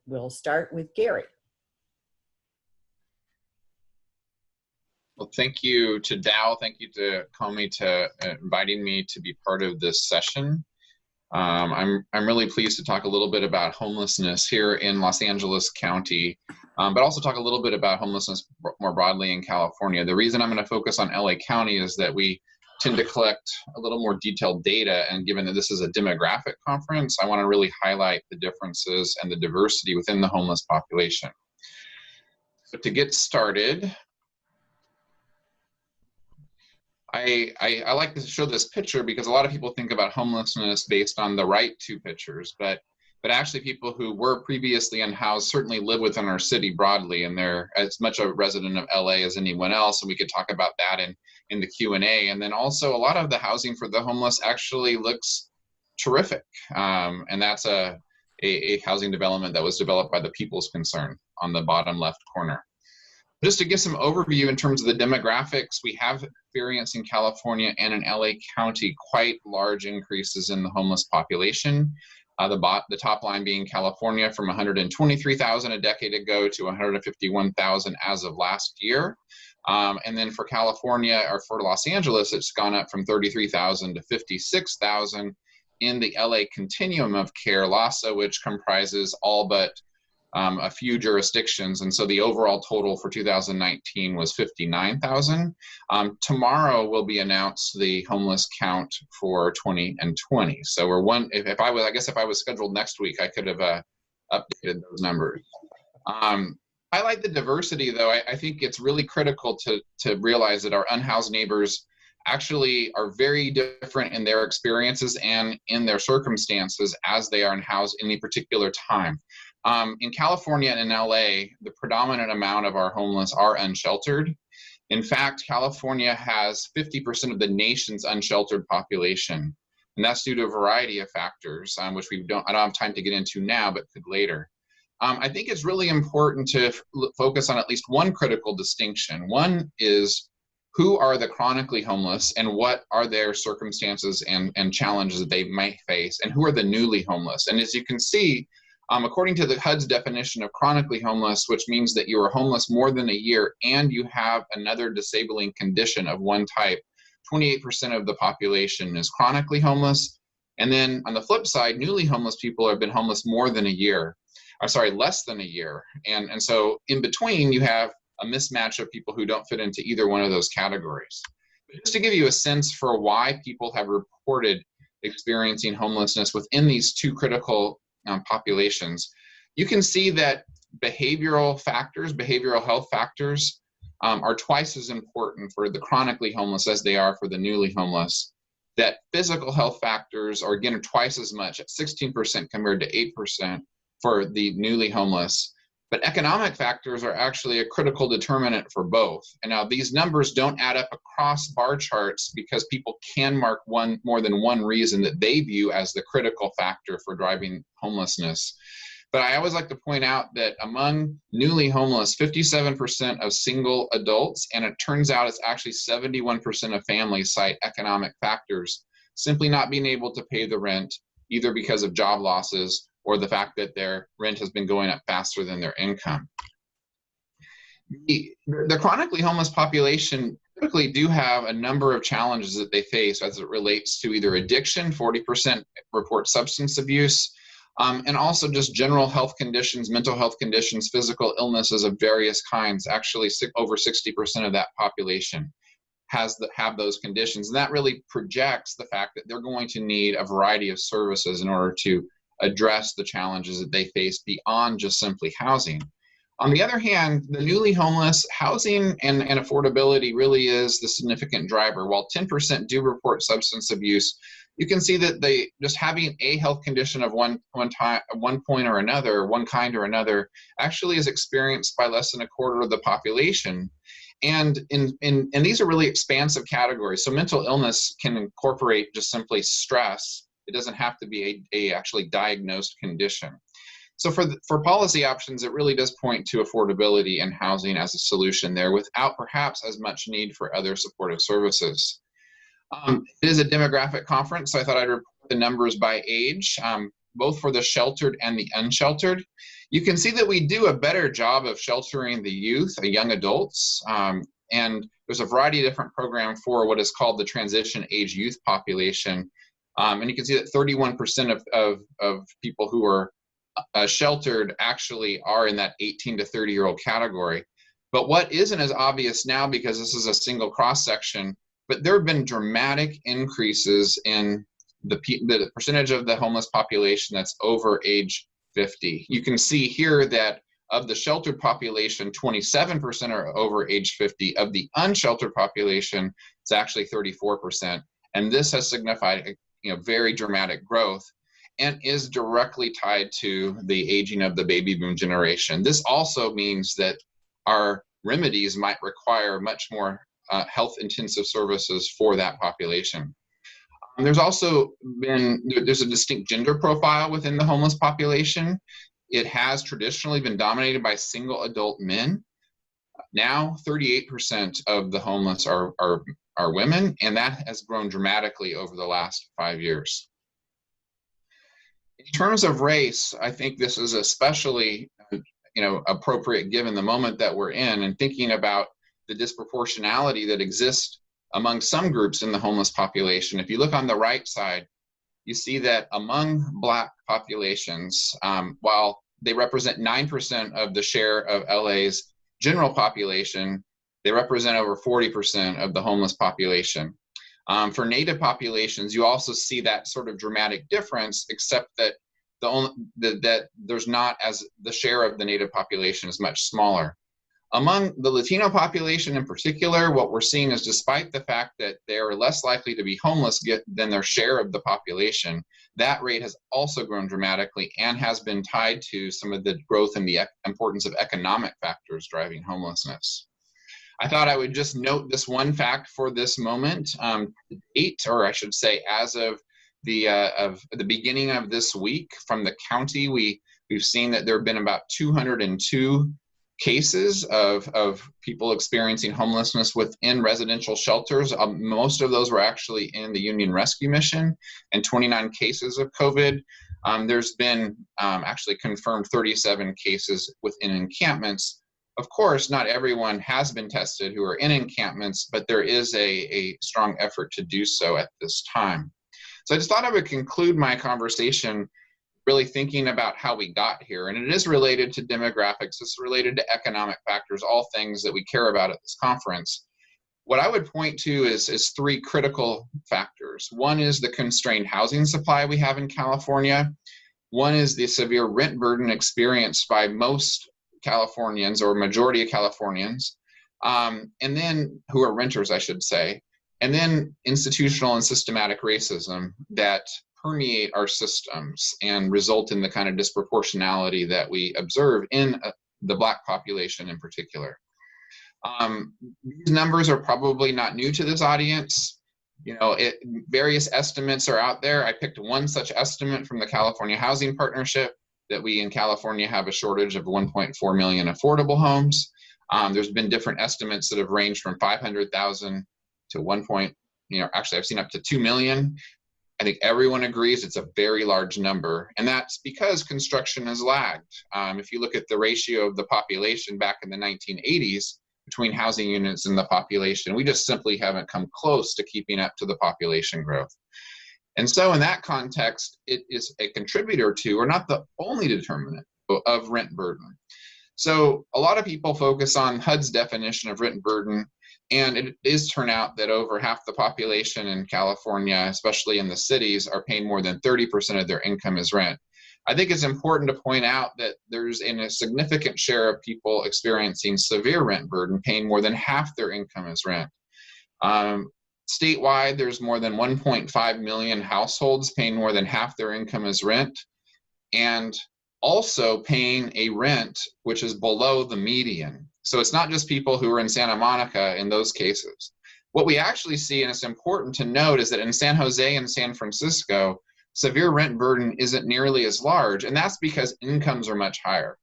we'll start with Gary. Well, thank you to Dow. Thank you to Komi to inviting me to be part of this session. I'm really pleased to talk a little bit about homelessness here in Los Angeles County, but also talk a little bit about homelessness more broadly in California. The reason I'm going to focus on LA County is that we tend to collect a little more detailed data, and given that this is a demographic conference, I want to really highlight the differences and the diversity within the homeless population. So to get started, I like to show this picture because a lot of people think about homelessness based on the right two pictures, but actually people who were previously unhoused certainly live within our city broadly, and they're as much a resident of LA as anyone else, and we could talk about that in the Q&A. And then also a lot of the housing for the homeless actually looks terrific, and that's a housing development that was developed by the People's Concern on the bottom left corner. Just to give some overview in terms of the demographics, we have experienced in California and in LA County quite large increases in the homeless population. The top line being California from 123,000 a decade ago to 151,000 as of last year. And then for California, or for Los Angeles, it's gone up from 33,000 to 56,000 in the LA continuum of care, LAHSA, which comprises all but a few jurisdictions, and so the overall total for 2019 was 59,000. Tomorrow will be announced the homeless count for 2020. So we're if I was scheduled next week, I could have updated those numbers. Highlight the diversity, though. I think it's really critical to realize that our unhoused neighbors actually are very different in their experiences and in their circumstances as they are unhoused in any particular time. In California and in LA, the predominant amount of our homeless are unsheltered. In fact, California has 50% of the nation's unsheltered population, and that's due to a variety of factors, which I don't have time to get into now, but could later. I think it's really important to focus on at least one critical distinction. One is, who are the chronically homeless and what are their circumstances and challenges that they might face, and who are the newly homeless? And as you can see, according to the HUD's definition of chronically homeless, which means that you are homeless more than a year and you have another disabling condition of one type, 28% of the population is chronically homeless. And then on the flip side, newly homeless people have been homeless more than a year, less than a year. And so in between, you have a mismatch of people who don't fit into either one of those categories. But just to give you a sense for why people have reported experiencing homelessness within these two critical populations, you can see that behavioral health factors are twice as important for the chronically homeless as they are for the newly homeless. That physical health factors are again twice as much, at 16% compared to 8% for the newly homeless. But economic factors are actually a critical determinant for both. And now these numbers don't add up across bar charts because people can mark more than one reason that they view as the critical factor for driving homelessness. But I always like to point out that among newly homeless, 57% of single adults, and it turns out it's actually 71% of families cite economic factors, simply not being able to pay the rent, either because of job losses or the fact that their rent has been going up faster than their income. The chronically homeless population typically do have a number of challenges that they face as it relates to either addiction, 40% report substance abuse, and also just general health conditions, mental health conditions, physical illnesses of various kinds. Actually, over 60% of that population have those conditions. And that really projects the fact that they're going to need a variety of services in order to address the challenges that they face beyond just simply housing. On the other hand, the newly homeless, housing and affordability really is the significant driver. While 10% do report substance abuse, you can see that they just having a health condition of one point or another, one kind or another, actually is experienced by less than a quarter of the population. And these are really expansive categories. So mental illness can incorporate just simply stress. It doesn't have to be a actually diagnosed condition. So for policy options, it really does point to affordability and housing as a solution there without perhaps as much need for other supportive services. It is a demographic conference, so I thought I'd report the numbers by age, both for the sheltered and the unsheltered. You can see that we do a better job of sheltering the youth, the young adults, and there's a variety of different programs for what is called the transition age youth population. And you can see that 31% of people who are sheltered actually are in that 18 to 30-year-old category. But what isn't as obvious now, because this is a single cross-section, but there have been dramatic increases in the percentage of the homeless population that's over age 50. You can see here that of the sheltered population, 27% are over age 50. Of the unsheltered population, it's actually 34%. And this has signified very dramatic growth and is directly tied to the aging of the baby boom generation. This also means that our remedies might require much more health intensive services for that population. There's also there's a distinct gender profile within the homeless population. It has traditionally been dominated by single adult men. Now 38% of the homeless are women, and that has grown dramatically over the last 5 years. In terms of race, I think this is especially appropriate given the moment that we're in, and thinking about the disproportionality that exists among some groups in the homeless population. If you look on the right side, you see that among Black populations, while they represent 9% of the share of LA's general population, they represent over 40% of the homeless population. For Native populations, you also see that sort of dramatic difference, except that that there's not as the share of the Native population is much smaller. Among the Latino population in particular, what we're seeing is, despite the fact that they are less likely to be homeless than their share of the population, that rate has also grown dramatically and has been tied to some of the growth and the importance of economic factors driving homelessness. I thought I would just note this one fact for this moment. Or I should say, as of the beginning of this week, from the county, we've seen that there have been about 202 cases of people experiencing homelessness within residential shelters. Most of those were actually in the Union Rescue Mission, and 29 cases of COVID. There's been actually confirmed 37 cases within encampments. Of course, not everyone has been tested who are in encampments, but there is a strong effort to do so at this time. So I just thought I would conclude my conversation really thinking about how we got here. And it is related to demographics, it's related to economic factors, all things that we care about at this conference. What I would point to is three critical factors. One is the constrained housing supply we have in California. One is the severe rent burden experienced by most Californians, or majority of Californians, and then who are renters, I should say, and then institutional and systematic racism that permeate our systems and result in the kind of disproportionality that we observe in the Black population in particular. These numbers are probably not new to this audience. Various estimates are out there. I picked one such estimate from the California Housing Partnership, that we in California have a shortage of 1.4 million affordable homes. There's been different estimates that have ranged from 500,000 to actually I've seen up to 2 million. I think everyone agrees it's a very large number, and that's because construction has lagged. If you look at the ratio of the population back in the 1980s between housing units and the population, we just simply haven't come close to keeping up to the population growth. And so in that context, it is a contributor to, or not the only determinant of, rent burden. So a lot of people focus on HUD's definition of rent burden, and it is turn out that over half the population in California, especially in the cities, are paying more than 30% of their income as rent. I think it's important to point out that there's a significant share of people experiencing severe rent burden, paying more than half their income as rent. Statewide, there's more than 1.5 million households paying more than half their income as rent, and also paying a rent which is below the median. So it's not just people who are in Santa Monica in those cases. What we actually see, and it's important to note, is that in San Jose and San Francisco, severe rent burden isn't nearly as large, and that's because incomes are much higher.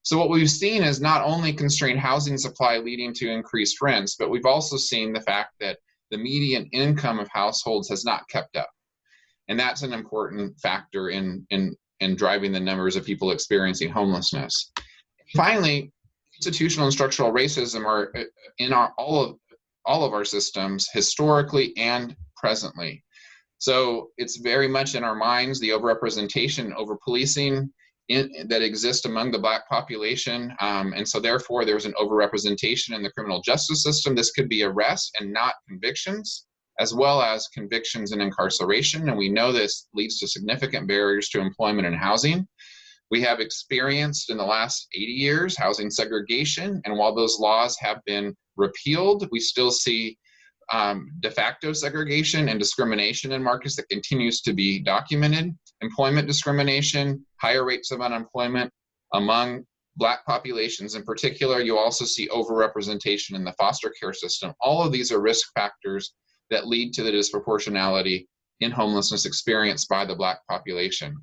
So what we've seen is not only constrained housing supply leading to increased rents, but we've also seen the fact that the median income of households has not kept up. And that's an important factor in driving the numbers of people experiencing homelessness. Finally, institutional and structural racism are in all of our systems, historically and presently. So it's very much in our minds, the overrepresentation, over-policing that exists among the Black population. And so therefore there's an overrepresentation in the criminal justice system. This could be arrests and not convictions, as well as convictions and incarceration. And we know this leads to significant barriers to employment and housing. We have experienced in the last 80 years housing segregation. And while those laws have been repealed, we still see de facto segregation and discrimination in markets that continues to be documented. Employment discrimination, higher rates of unemployment among Black populations in particular. You also see overrepresentation in the foster care system. All of these are risk factors that lead to the disproportionality in homelessness experienced by the Black population.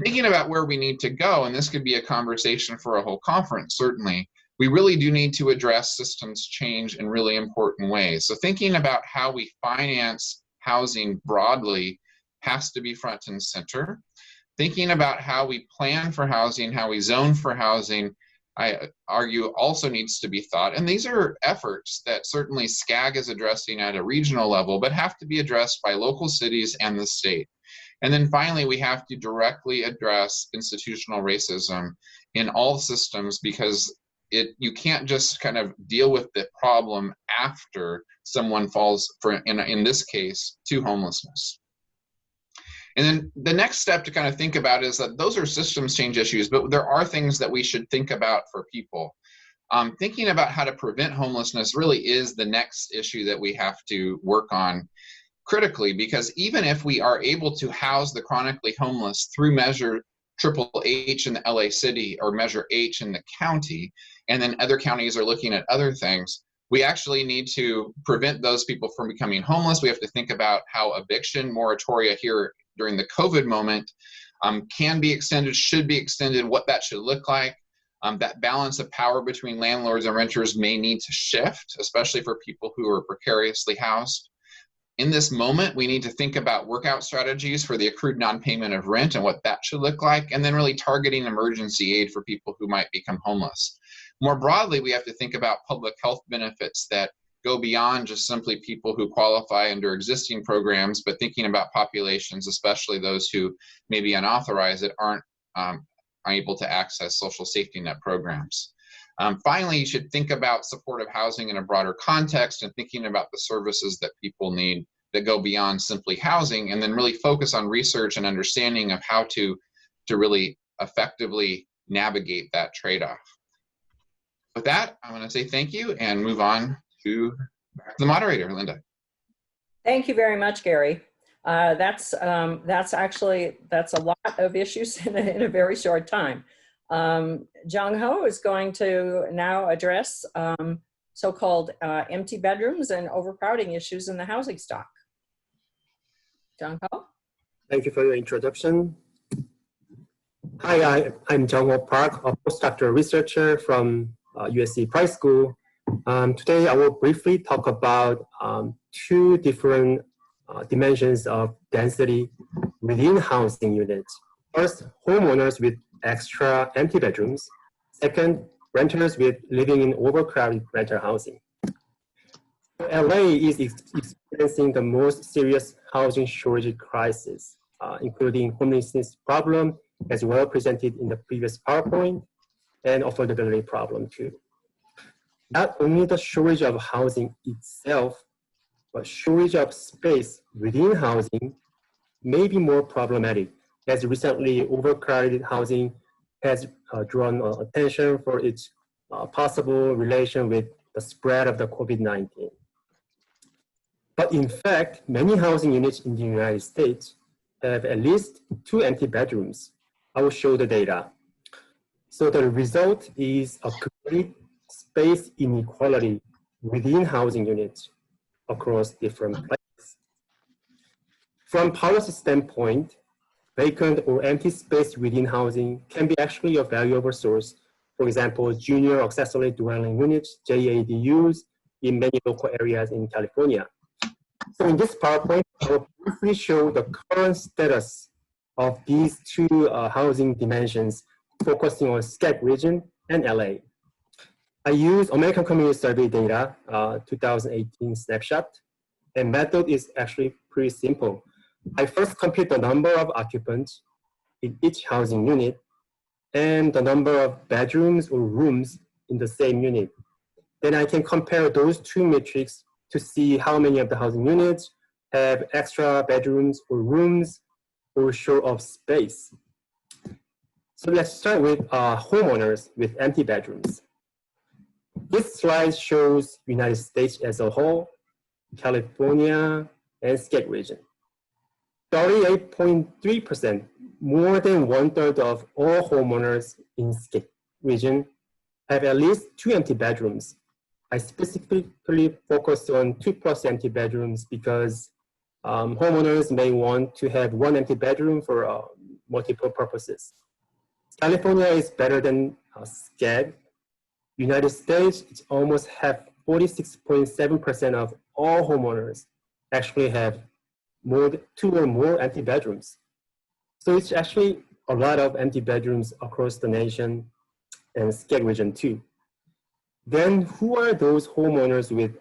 Thinking about where we need to go, and this could be a conversation for a whole conference, certainly, we really do need to address systems change in really important ways. So thinking about how we finance housing broadly has to be front and center. Thinking about how we plan for housing, how we zone for housing, I argue also needs to be thought. And these are efforts that certainly SCAG is addressing at a regional level, but have to be addressed by local cities and the state. And then finally, we have to directly address institutional racism in all systems, because you can't just kind of deal with the problem after someone falls, in this case, to homelessness. And then the next step to kind of think about is that those are systems change issues, but there are things that we should think about for people. Thinking about how to prevent homelessness really is the next issue that we have to work on critically, because even if we are able to house the chronically homeless through measure H in the LA city or measure H in the county, and then other counties are looking at other things, we actually need to prevent those people from becoming homeless. We have to think about how eviction moratoria here during the COVID moment can be extended, should be extended, what that should look like. That balance of power between landlords and renters may need to shift, especially for people who are precariously housed. In this moment, we need to think about workout strategies for the accrued non-payment of rent and what that should look like, and then really targeting emergency aid for people who might become homeless. More broadly, we have to think about public health benefits that go beyond just simply people who qualify under existing programs, but thinking about populations, especially those who may be unauthorized, that aren't able to access social safety net programs. Finally, you should think about supportive housing in a broader context and thinking about the services that people need that go beyond simply housing, and then really focus on research and understanding of how to really effectively navigate that trade-off. With that, I'm going to say thank you and move on to back to the moderator, Linda. Thank you very much, Gary. That's a lot of issues in a very short time. Jung Ho is going to now address so-called empty bedrooms and overcrowding issues in the housing stock. Jung Ho? Thank you for your introduction. Hi, I'm Jung Ho Park, a postdoctoral researcher from USC Price School. Today, I will briefly talk about two different dimensions of density within housing units. First, homeowners with extra empty bedrooms. Second, renters living in overcrowded rental housing. LA is experiencing the most serious housing shortage crisis, including homelessness problem, as well presented in the previous PowerPoint, and affordability problem too. Not only the shortage of housing itself, but shortage of space within housing may be more problematic, as recently overcrowded housing has drawn attention for its possible relation with the spread of the COVID-19. But in fact, many housing units in the United States have at least 2 empty bedrooms. I will show the data. So the result is a complete space inequality within housing units across different places. From policy standpoint, vacant or empty space within housing can be actually a valuable source. For example, junior accessory dwelling units, JADUs, in many local areas in California. So in this PowerPoint, I will briefly show the current status of these two housing dimensions, focusing on SCAG region and LA. I use American Community Survey data, 2018 snapshot, and method is actually pretty simple. I first compute the number of occupants in each housing unit and the number of bedrooms or rooms in the same unit. Then I can compare those two metrics to see how many of the housing units have extra bedrooms or rooms or short of space. So let's start with homeowners with empty bedrooms. This slide shows United States as a whole, California, and SCAG region. 38.3%, more than 1/3 of all homeowners in SCAG region have at least 2 empty bedrooms. I specifically focus on 2+ empty bedrooms because homeowners may want to have 1 empty bedroom for multiple purposes. California is better than SCAG. United States, it's almost half, 46.7% of all homeowners actually have 2 or more empty bedrooms. So it's actually a lot of empty bedrooms across the nation and SCAG region too. Then who are those homeowners with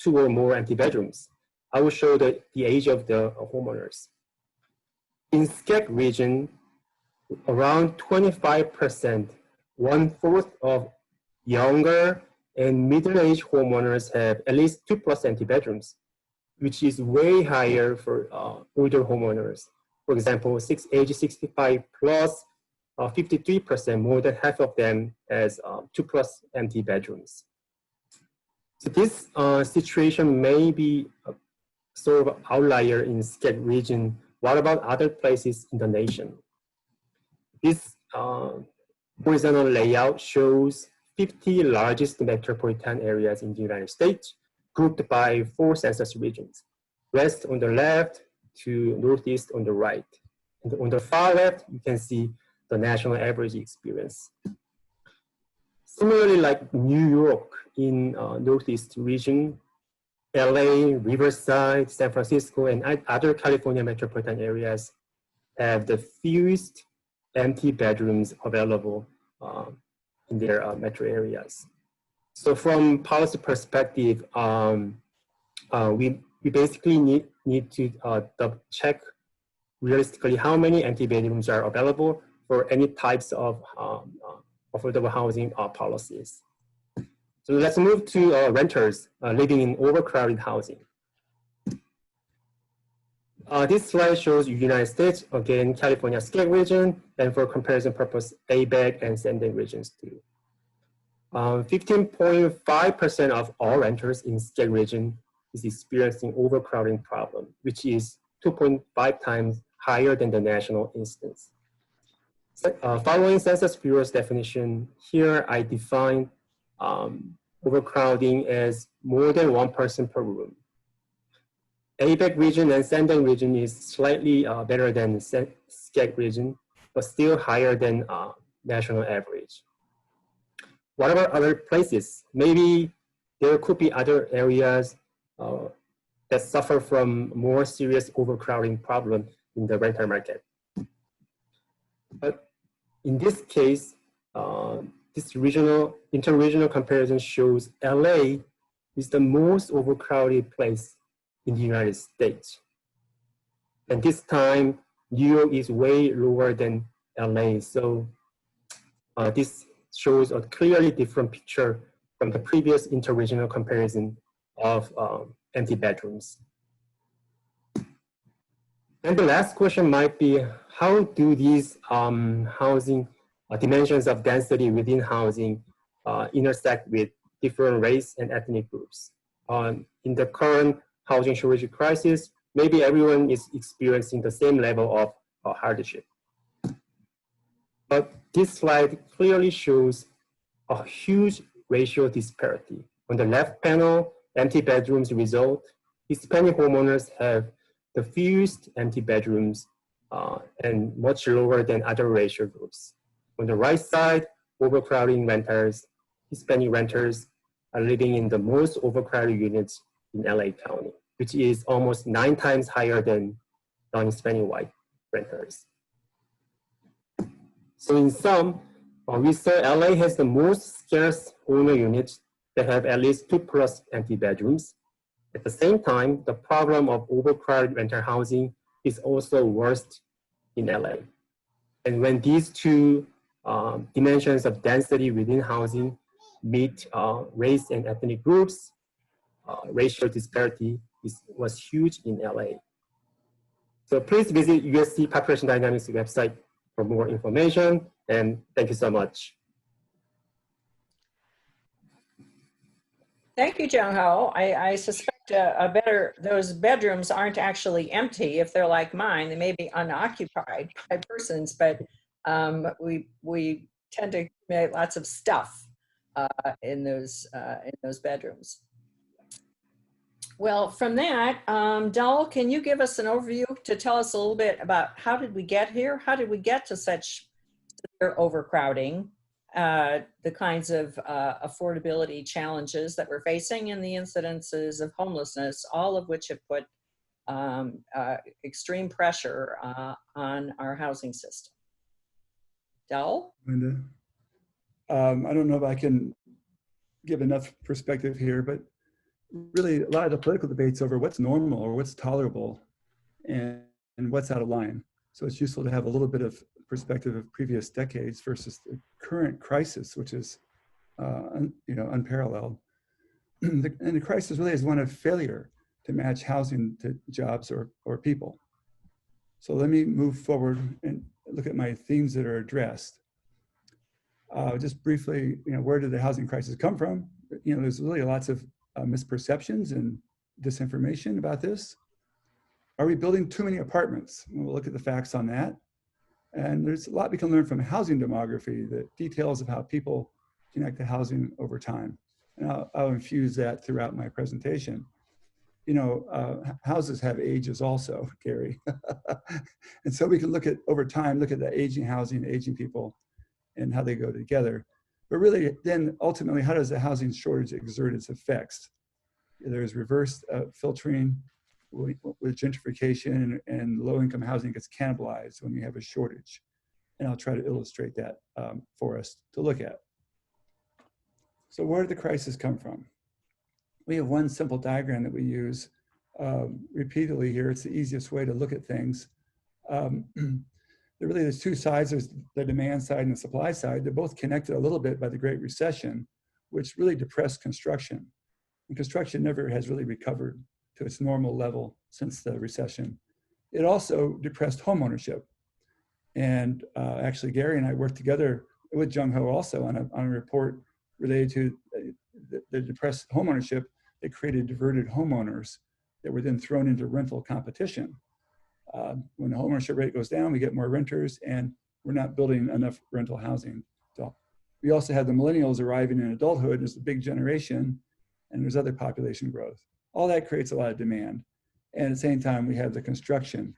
2 or more empty bedrooms? I will show the age of the homeowners. In SCAG region, around 25%, 1/4 of younger and middle-aged homeowners have at least 2+ empty bedrooms, which is way higher for older homeowners. For example, age 65 plus, 53%, more than half of them has 2+ empty bedrooms. So this situation may be a sort of outlier in SCAG region. What about other places in the nation? This horizontal layout shows 50 largest metropolitan areas in the United States, grouped by 4 census regions. West on the left to northeast on the right. And on the far left, you can see the national average experience. Similarly, like New York in northeast region, LA, Riverside, San Francisco, and other California metropolitan areas have the fewest empty bedrooms available in their metro areas. So from policy perspective, we basically need to double check realistically how many empty bedrooms are available for any types of affordable housing policies. So let's move to renters living in overcrowded housing. This slide shows United States, again, California SCAG region, and for comparison purpose, ABAG and Sandton regions too. 15.5% of all renters in SCAG region is experiencing overcrowding problem, which is 2.5 times higher than the national instance. Following Census Bureau's definition, here I define overcrowding as more than 1 person per room. ABAG region and Sandton region is slightly better than SCAG region, but still higher than national average. What about other places? Maybe there could be other areas that suffer from more serious overcrowding problem in the rental market. But in this case, this interregional comparison shows LA is the most overcrowded place in the United States. And this time, New York is way lower than LA. So this shows a clearly different picture from the previous interregional comparison of empty bedrooms. And the last question might be, how do these housing dimensions of density within housing intersect with different race and ethnic groups? In the current housing shortage crisis, maybe everyone is experiencing the same level of hardship. But this slide clearly shows a huge racial disparity. On the left panel, empty bedrooms result, Hispanic homeowners have the fewest empty bedrooms and much lower than other racial groups. On the right side, overcrowding renters, Hispanic renters are living in the most overcrowded units in LA County, which is almost 9 times higher than non-Hispanic white renters. So in sum, we saw LA has the most scarce owner units that have at least 2+ empty bedrooms. At the same time, the problem of overcrowded rental housing is also worst in LA. And when these two dimensions of density within housing meet race and ethnic groups, racial disparity was huge in LA. So please visit USC Population Dynamics website for more information, and thank you so much. Thank you, Jung Ho. I suspect those bedrooms aren't actually empty. If they're like mine, they may be unoccupied by persons, but we tend to make lots of stuff in those bedrooms. Well, from that, Dal, can you give us an overview to tell us a little bit about how did we get here? How did we get to such severe overcrowding? The kinds of affordability challenges that we're facing and the incidences of homelessness, all of which have put extreme pressure on our housing system. Dal? Linda, I don't know if I can give enough perspective here, but really a lot of the political debates over what's normal or what's tolerable and what's out of line. So it's useful to have a little bit of perspective of previous decades versus the current crisis, which is unparalleled. And the crisis really is one of failure to match housing to jobs or people. So let me move forward and look at my themes that are addressed. Just briefly, where did the housing crisis come from? There's really lots of misperceptions and disinformation about this. Are we building too many apartments? We'll look at the facts on that. And there's a lot we can learn from housing demography, the details of how people connect to housing over time. And I'll infuse that throughout my presentation. Houses have ages also, Gary. And so we can look at, over time, look at the aging housing, aging people, and how they go together. But really, then ultimately, how does the housing shortage exert its effects? There's reverse filtering with gentrification, and low-income housing gets cannibalized when you have a shortage. And I'll try to illustrate that for us to look at. So where did the crisis come from? We have one simple diagram that we use repeatedly here. It's the easiest way to look at things. There's two sides. There's the demand side and the supply side. They're both connected a little bit by the Great Recession, which really depressed construction. And construction never has really recovered to its normal level since the recession. It also depressed homeownership. And actually, Gary and I worked together with Jung Ho also on a report related to the depressed homeownership that created diverted homeowners that were then thrown into rental competition. When the homeownership rate goes down, we get more renters, and we're not building enough rental housing. So we also have the millennials arriving in adulthood. There's a big generation, and there's other population growth. All that creates a lot of demand. And at the same time, we have the construction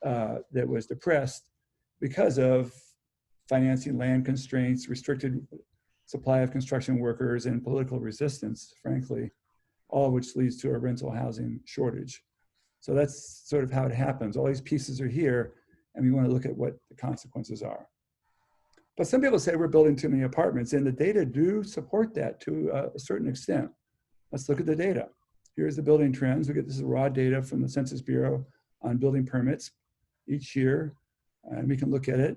that was depressed because of financing, land constraints, restricted supply of construction workers, and political resistance, frankly, all of which leads to a rental housing shortage. So that's sort of how it happens. All these pieces are here, and we want to look at what the consequences are. But some people say we're building too many apartments, and the data do support that to a certain extent. Let's look at the data. Here's the building trends. This is raw data from the Census Bureau on building permits each year, and we can look at it.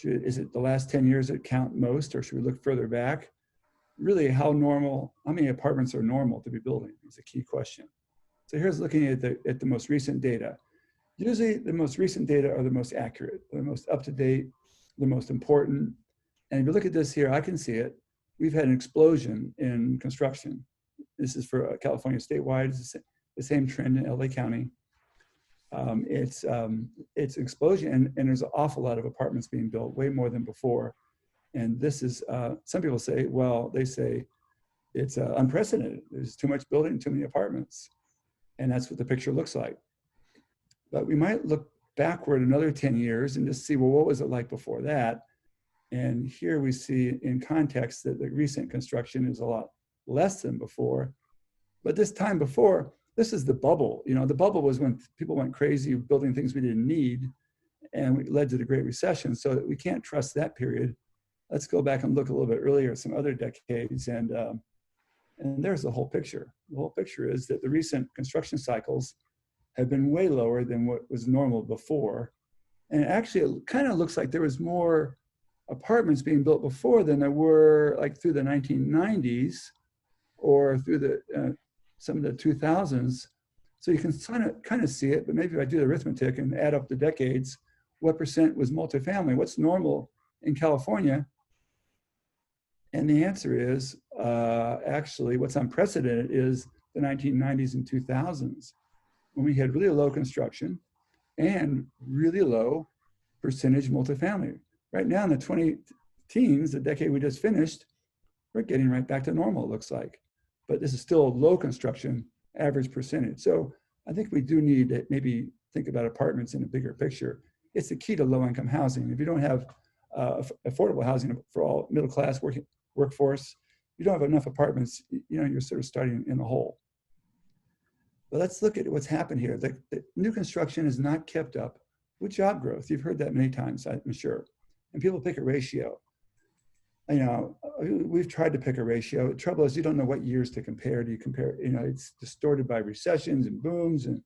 Is it the last 10 years that count most, or should we look further back? Really, how many apartments are normal to be building is a key question. So here's looking at the most recent data. Usually the most recent data are the most accurate, the most up-to-date, the most important. And if you look at this here, I can see it. We've had an explosion in construction. This is for California statewide. It's the same trend in LA County. It's explosion, and there's an awful lot of apartments being built, way more than before. And this is, some people say, they say it's unprecedented. There's too much building, too many apartments. And that's what the picture looks like. But we might look backward another 10 years and just see, well, what was it like before that? And here we see in context that the recent construction is a lot less than before. But this time before, this is the bubble. The bubble was when people went crazy building things we didn't need, and it led to the Great Recession. So that we can't trust that period. Let's go back and look a little bit earlier at some other decades. And And there's the whole picture. The whole picture is that the recent construction cycles have been way lower than what was normal before. And actually, it kind of looks like there was more apartments being built before than there were like through the 1990s or through the some of the 2000s. So you can kind of see it, but maybe if I do the arithmetic and add up the decades, what percent was multifamily? What's normal in California? And the answer is actually what's unprecedented is the 1990s and 2000s, when we had really low construction and really low percentage multifamily. Right now in the 2010s, the decade we just finished, we're getting right back to normal, it looks like. But this is still low construction, average percentage. So I think we do need to maybe think about apartments in a bigger picture. It's the key to low-income housing. If you don't have affordable housing for all middle-class workforce, you don't have enough apartments, you're sort of starting in the hole. But let's look at what's happened here. The new construction is not kept up with job growth. You've heard that many times, I'm sure. And people pick a ratio. We've tried to pick a ratio. The trouble is you don't know what years to compare. Do you compare, it's distorted by recessions and booms. And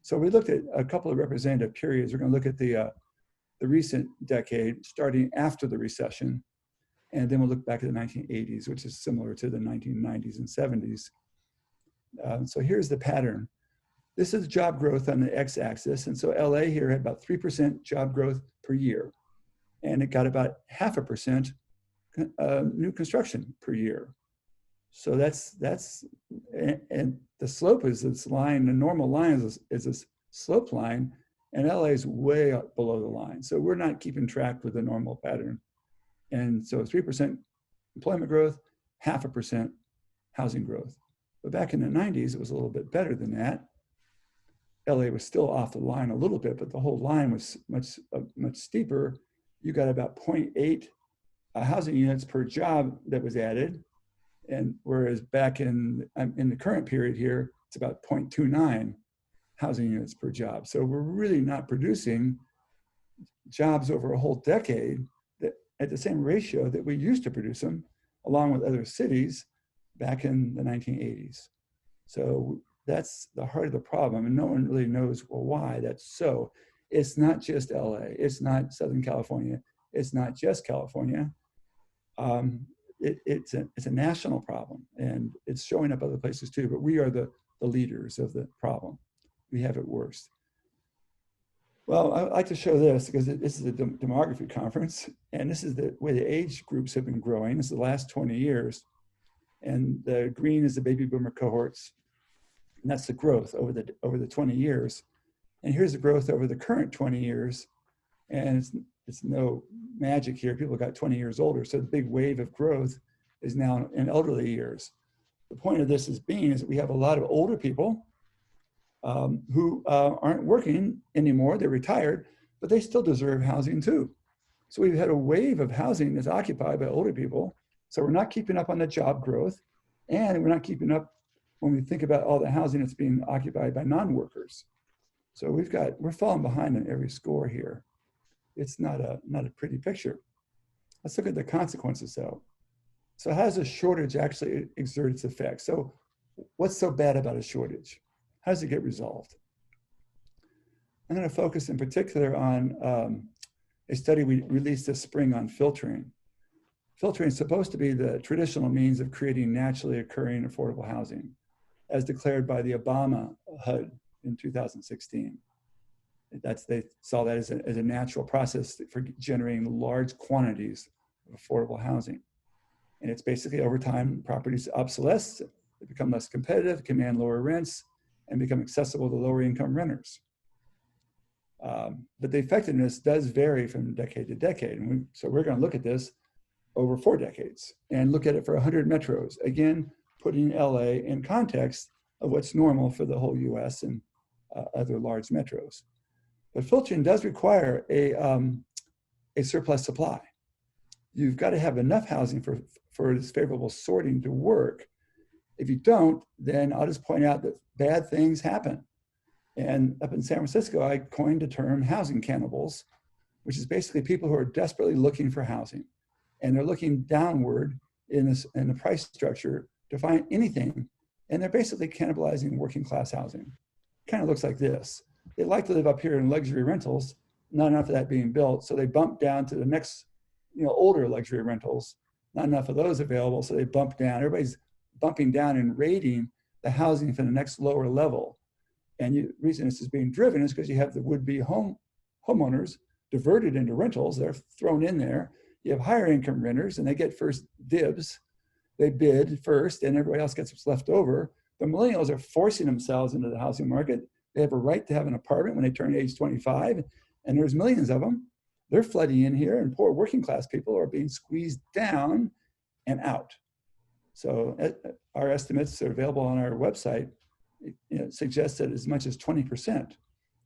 so we looked at a couple of representative periods. We're going to look at the recent decade starting after the recession. And then we'll look back at the 1980s, which is similar to the 1990s and 70s. So here's the pattern. This is job growth on the x-axis. And so LA here had about 3% job growth per year. And it got about 0.5% new construction per year. So that's and the slope is this line, the normal line is this slope line, and LA is way up below the line. So we're not keeping track with the normal pattern. And so 3% employment growth, 0.5% housing growth. But back in the 90s, it was a little bit better than that. LA was still off the line a little bit, but the whole line was much steeper. You got about 0.8 housing units per job that was added. And whereas back in the current period here, it's about 0.29 housing units per job. So we're really not producing jobs over a whole decade that at the same ratio that we used to produce them, along with other cities back in the 1980s. So that's the heart of the problem. And no one really knows, well, why that's so. It's not just LA. It's not Southern California. It's not just California. It's a national problem, and it's showing up other places too, but we are the leaders of the problem. We have it worse. Well, I like to show this because this is a demography conference, and this is the way the age groups have been growing. This is the last 20 years, and the green is the baby boomer cohorts, and that's the growth over the 20 years. And here's the growth over the current 20 years, and it's no magic here. People got 20 years older, so the big wave of growth is now in elderly years. The point of this is that we have a lot of older people who aren't working anymore. They're retired, but they still deserve housing too. So we've had a wave of housing that's occupied by older people. So we're not keeping up on the job growth, and we're not keeping up when we think about all the housing that's being occupied by non-workers. So we're falling behind on every score here. It's not a pretty picture. Let's look at the consequences though. So how does a shortage actually exert its effect? So what's so bad about a shortage? How does it get resolved? I'm going to focus in particular on a study we released this spring on filtering. Filtering is supposed to be the traditional means of creating naturally occurring affordable housing, as declared by the Obama HUD in 2016. They saw that as a natural process for generating large quantities of affordable housing. And it's basically over time, properties obsolesce, they become less competitive, command lower rents, and become accessible to lower income renters. But the effectiveness does vary from decade to decade. And so we're going to look at this over 4 decades and look at it for 100 metros. Again, putting LA in context of what's normal for the whole US and other large metros. But filtering does require a surplus supply. You've got to have enough housing for this favorable sorting to work. If you don't, then I'll just point out that bad things happen. And up in San Francisco, I coined the term housing cannibals, which is basically people who are desperately looking for housing. And they're looking downward in the price structure to find anything. And they're basically cannibalizing working class housing. Kind of looks like this. They like to live up here in luxury rentals, not enough of that being built. So they bump down to the next, older luxury rentals, not enough of those available. So they bump down. Everybody's bumping down and rating the housing for the next lower level. And the reason this is being driven is because you have the would-be homeowners diverted into rentals. They're thrown in there. You have higher income renters and they get first dibs. They bid first and everybody else gets what's left over. The millennials are forcing themselves into the housing market. They have a right to have an apartment when they turn age 25, and there's millions of them. They're flooding in here, and poor working class people are being squeezed down and out. So our estimates are available on our website. It suggests that as much as 20%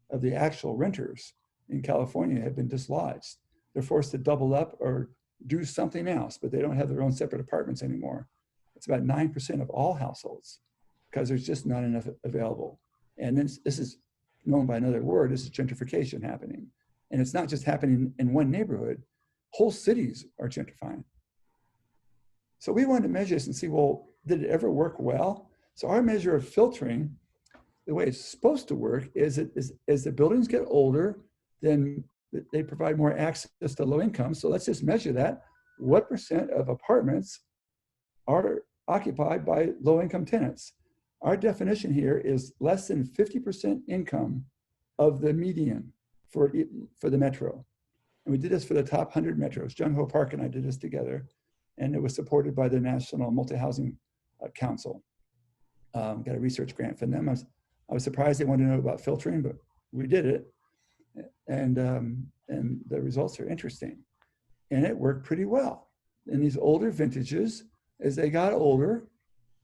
of the actual renters in California have been dislodged. They're forced to double up or do something else, but they don't have their own separate apartments anymore. It's about 9% of all households because there's just not enough available. And then this is known by another word, this is gentrification happening. And it's not just happening in one neighborhood, whole cities are gentrifying. So we wanted to measure this and see, well, did it ever work well? So our measure of filtering, the way it's supposed to work is as the buildings get older, then they provide more access to low income. So let's just measure that. What percent of apartments are occupied by low income tenants? Our definition here is less than 50% income of the median for the metro. And we did this for the top 100 metros. Jung Ho Park and I did this together, and it was supported by the National Multi-Housing Council. Got a research grant from them. I was surprised they wanted to know about filtering, but we did it. And the results are interesting. And it worked pretty well. In these older vintages, as they got older,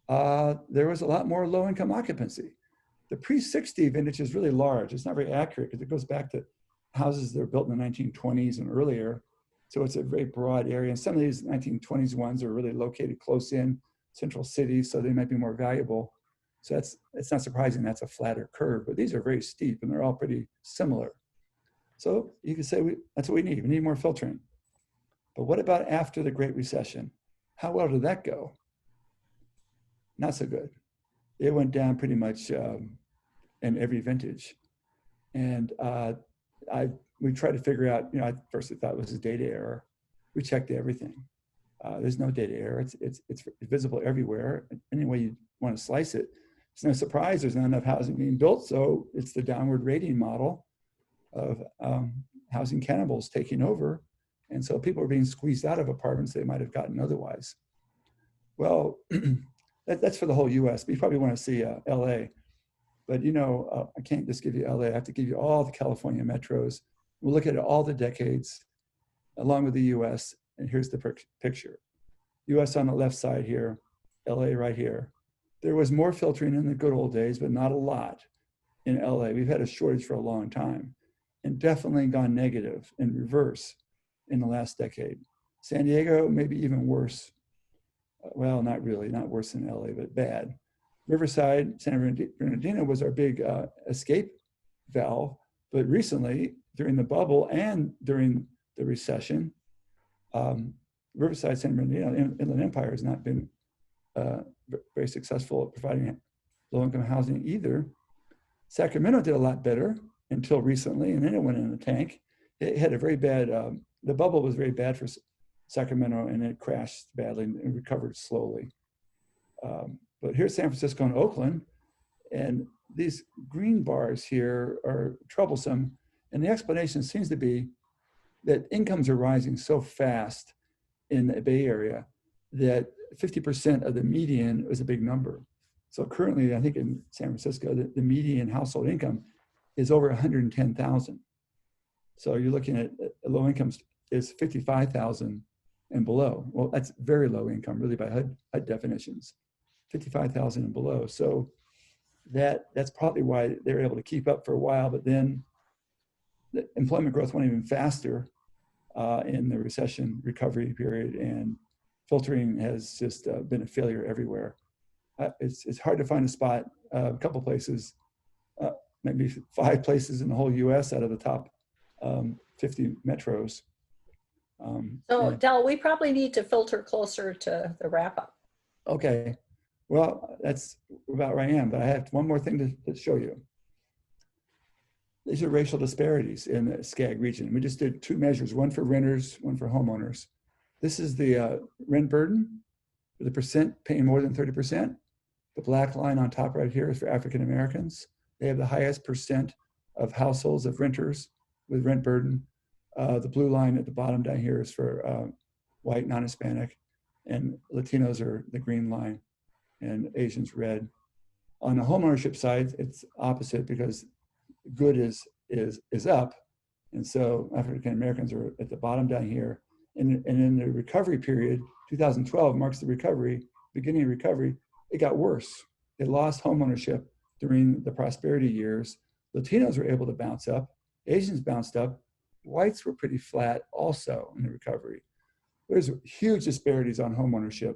there was a lot more low-income occupancy. The pre-60 vintage is really large. It's not very accurate because it goes back to houses that were built in the 1920s and earlier. So it's a very broad area. And some of these 1920s ones are really located close in central cities, so they might be more valuable. So it's not surprising that's a flatter curve, but these are very steep and they're all pretty similar. So you can say that's what we need. We need more filtering. But what about after the Great Recession? How well did that go? Not so good. It went down pretty much in every vintage. And we tried to figure out, at first I thought it was a data error. We checked everything. There's no data error. It's visible everywhere. Any way you want to slice it. It's no surprise there's not enough housing being built. So it's the downward rating model of housing cannibals taking over. And so people are being squeezed out of apartments they might have gotten otherwise. Well, that's for the whole US, but you probably want to see LA. But I can't just give you LA, I have to give you all the California metros. We'll look at all the decades along with the US, and here's the picture. US on the left side here, LA right here. There was more filtering in the good old days, but not a lot in LA. We've had a shortage for a long time and definitely gone negative in reverse in the last decade. San Diego, maybe even worse. Well, not really, not worse than LA, but bad. Riverside, San Bernardino was our big escape valve, but recently, during the bubble and during the recession, Riverside, San Bernardino, Inland Empire has not been very successful at providing low-income housing either. Sacramento did a lot better until recently, and then it went in the tank. It had a very bad, the bubble was very bad for Sacramento, and it crashed badly and recovered slowly. But here's San Francisco and Oakland, and these green bars here are troublesome. And the explanation seems to be that incomes are rising so fast in the Bay Area that 50% of the median is a big number. So currently, I think in San Francisco, the median household income is over 110,000. So you're looking at low incomes is 55,000 and below. Well, that's very low income, really, by HUD definitions, 55,000 and below. So that's probably why they're able to keep up for a while, but then the employment growth went even faster in the recession recovery period, and filtering has just been a failure everywhere. It's hard to find a spot, a couple places, maybe 5 places in the whole US out of the top 50 metros. So Del, we probably need to filter closer to the wrap up. Okay. Well, that's about where I am, but I have one more thing to show you. These are racial disparities in the SCAG region. We just did two measures, one for renters, one for homeowners. This is the rent burden, the percent paying more than 30%. The black line on top right here is for African Americans. They have the highest percent of households of renters with rent burden. The blue line at the bottom down here is for white, non-Hispanic, and Latinos are the green line, and Asians red. On the homeownership side, it's opposite because good is up, and so African Americans are at the bottom down here. And in the recovery period, 2012 marks the recovery, beginning of recovery. It got worse. They lost homeownership during the prosperity years. Latinos were able to bounce up. Asians bounced up. Whites were pretty flat also in the recovery. There's huge disparities on homeownership.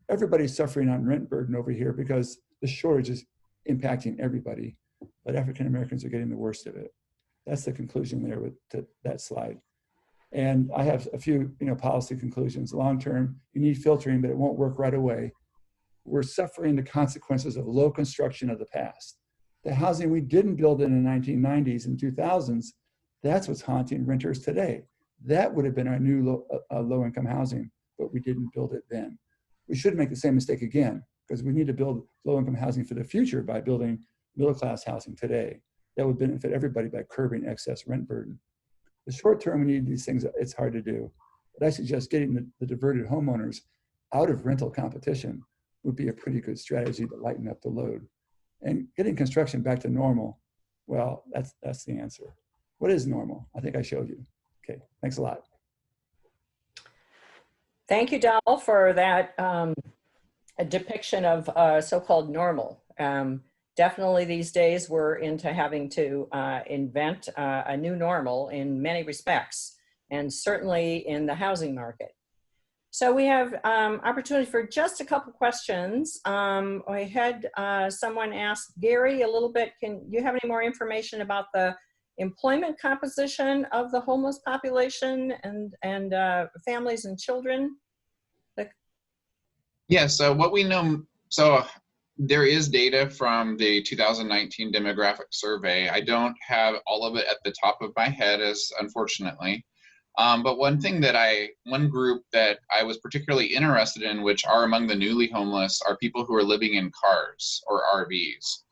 Everybody's suffering on rent burden over here because the shortage is impacting everybody, but African Americans are getting the worst of it. That's the conclusion there with that slide. And I have a few policy conclusions. Long term, you need filtering, but it won't work right away. We're suffering the consequences of low construction of the past. The housing we didn't build in the 1990s and 2000s, that's what's haunting renters today. That would have been our new low-income housing, but we didn't build it then. We shouldn't make the same mistake again, because we need to build low-income housing for the future by building middle-class housing today. That would benefit everybody by curbing excess rent burden. The short term, we need these things, it's hard to do. But I suggest getting the diverted homeowners out of rental competition would be a pretty good strategy to lighten up the load. And getting construction back to normal, well, that's the answer. What is normal? I think I showed you. Okay, thanks a lot. Thank you, Dal, for that a depiction of so-called normal. Definitely these days we're into having to invent a new normal in many respects, and certainly in the housing market. So we have opportunity for just a couple questions. I had someone ask Gary a little bit, can you have any more information about the employment composition of the homeless population and families and children? Yes, so what we know, so there is data from the 2019 demographic survey. I don't have all of it at the top of my head, unfortunately. But one group that I was particularly interested in, which are among the newly homeless, are people who are living in cars or RVs.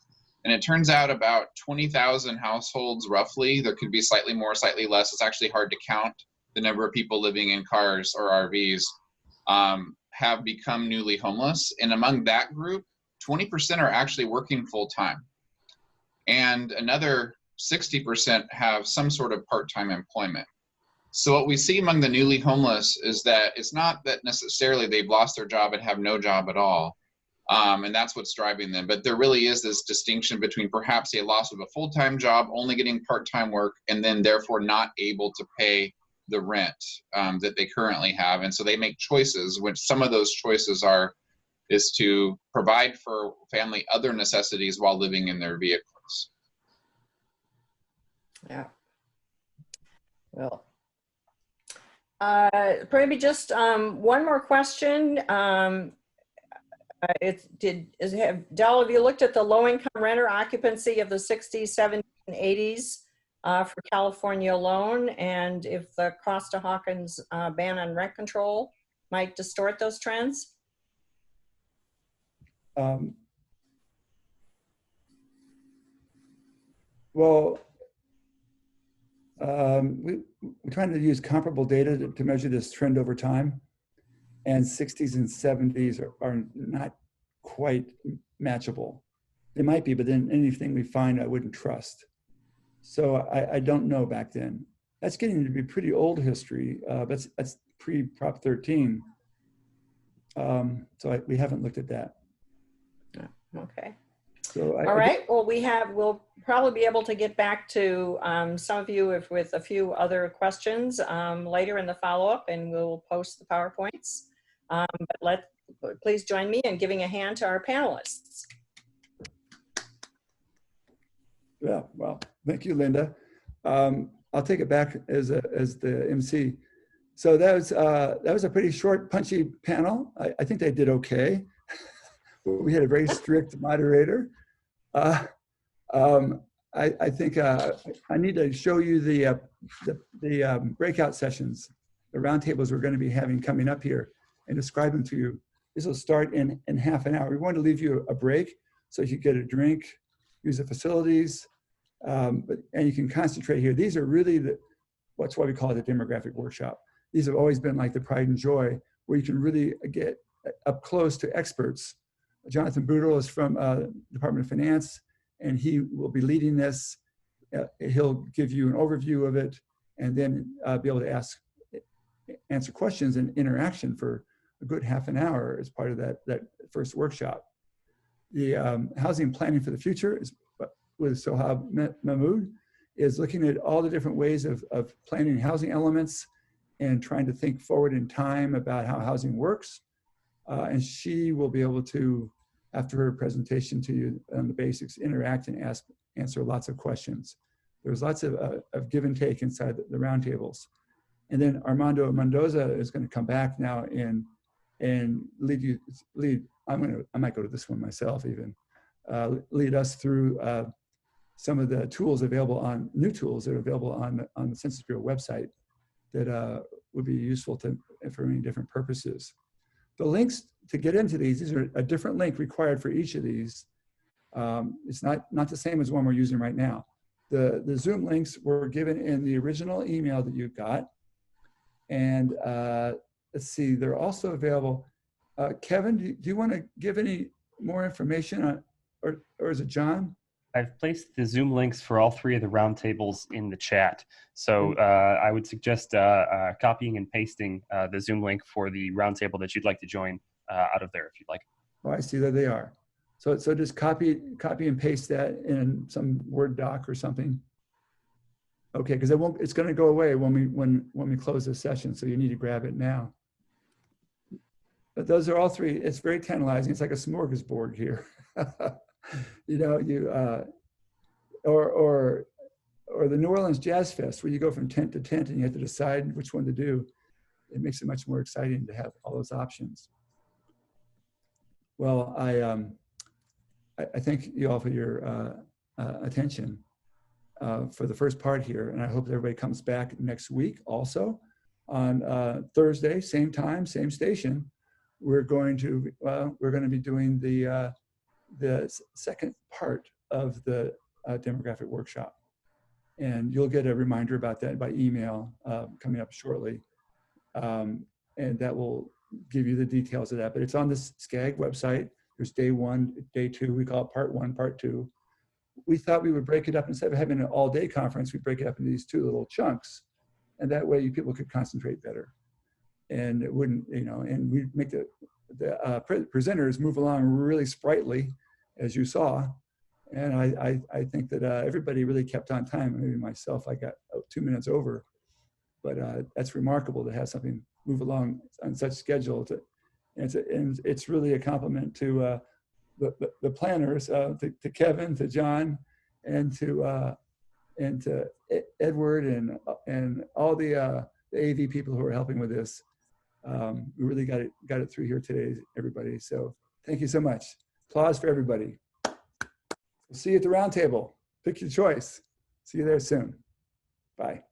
And it turns out about 20,000 households roughly, there could be slightly more, slightly less. It's actually hard to count the number of people living in cars or RVs have become newly homeless. And among that group, 20% are actually working full time. And another 60% have some sort of part-time employment. So what we see among the newly homeless is that it's not that necessarily they've lost their job and have no job at all. And that's what's driving them. But there really is this distinction between perhaps a loss of a full-time job, only getting part-time work, and then therefore not able to pay the rent that they currently have. And so they make choices, which some of those choices is to provide for family other necessities while living in their vehicles. Yeah. Well, maybe just one more question. Dal, have you looked at the low-income renter occupancy of the 60s, 70s, and 80s for California alone, and if the Costa-Hawkins ban on rent control might distort those trends? Well, we're trying to use comparable data to measure this trend over time, and 60s and 70s are not quite matchable. They might be, but then anything we find I wouldn't trust. So I don't know back then. That's getting to be pretty old history. That's pre-Prop 13. So we haven't looked at that. Okay. So all right. Well, we'll probably be able to get back to some of you with a few other questions later in the follow-up, and we'll post the PowerPoints. But please join me in giving a hand to our panelists. Yeah, well, thank you, Linda. I'll take it back as the MC. So that was a pretty short, punchy panel. I think they did okay. We had a very strict moderator. I think I need to show you the breakout sessions, the roundtables we're going to be having coming up here, and describe them to you. This will start in half an hour. We want to leave you a break so you can get a drink, use the facilities, and you can concentrate here. These are really that's why we call it a demographic workshop. These have always been like the pride and joy, where you can really get up close to experts. Jonathan Boodle is from Department of Finance, and he will be leading this. He'll give you an overview of it, and then be able to answer questions and interaction for a good half an hour as part of that first workshop. The Housing Planning for the Future is with Sohab Mahmood, is looking at all the different ways of planning housing elements and trying to think forward in time about how housing works. And she will be able to, after her presentation to you on the basics, interact and answer lots of questions. There's lots of give and take inside the roundtables. And then Armando Mendoza is going to come back now and lead. I might go to this one myself even. Lead us through some of the tools available new tools that are available on the Census Bureau website that would be useful for many different purposes. The links to get into these are a different link required for each of these. It's not the same as one we're using right now. The Zoom links were given in the original email that you got. And let's see, they're also available. Kevin, do you want to give any more information on, or is it John? I've placed the Zoom links for all three of the roundtables in the chat. So I would suggest copying and pasting the Zoom link for the roundtable that you'd like to join out of there if you'd like. Oh, I see, there they are. So just copy and paste that in some Word doc or something. Okay, because it's going to go away when we close this session, so you need to grab it now. But those are all three. It's very tantalizing. It's like a smorgasbord here. You know, or the New Orleans Jazz Fest, where you go from tent to tent and you have to decide which one to do. It makes it much more exciting to have all those options. Well, I thank you all for your attention for the first part here, and I hope everybody comes back next week also on Thursday, same time, same station. We're going to be doing the second part of the demographic workshop. And you'll get a reminder about that by email coming up shortly. And that will give you the details of that. But it's on the SCAG website. There's day 1, day 2. We call it part 1, part 2. We thought we would break it up. Instead of having an all-day conference, we break it up into these 2 little chunks. And that way people could concentrate better. And it wouldn't, you know, and we make the presenters move along really sprightly, as you saw. And I think that everybody really kept on time. Maybe myself, I got 2 minutes over. But that's remarkable to have something move along on such schedule. And it's really a compliment to the planners, to Kevin, to John, and to Edward and all the AV people who are helping with this. We really got it through here today, everybody. So thank you so much. Applause for everybody. We'll see you at the round table. Pick your choice. See you there soon. Bye.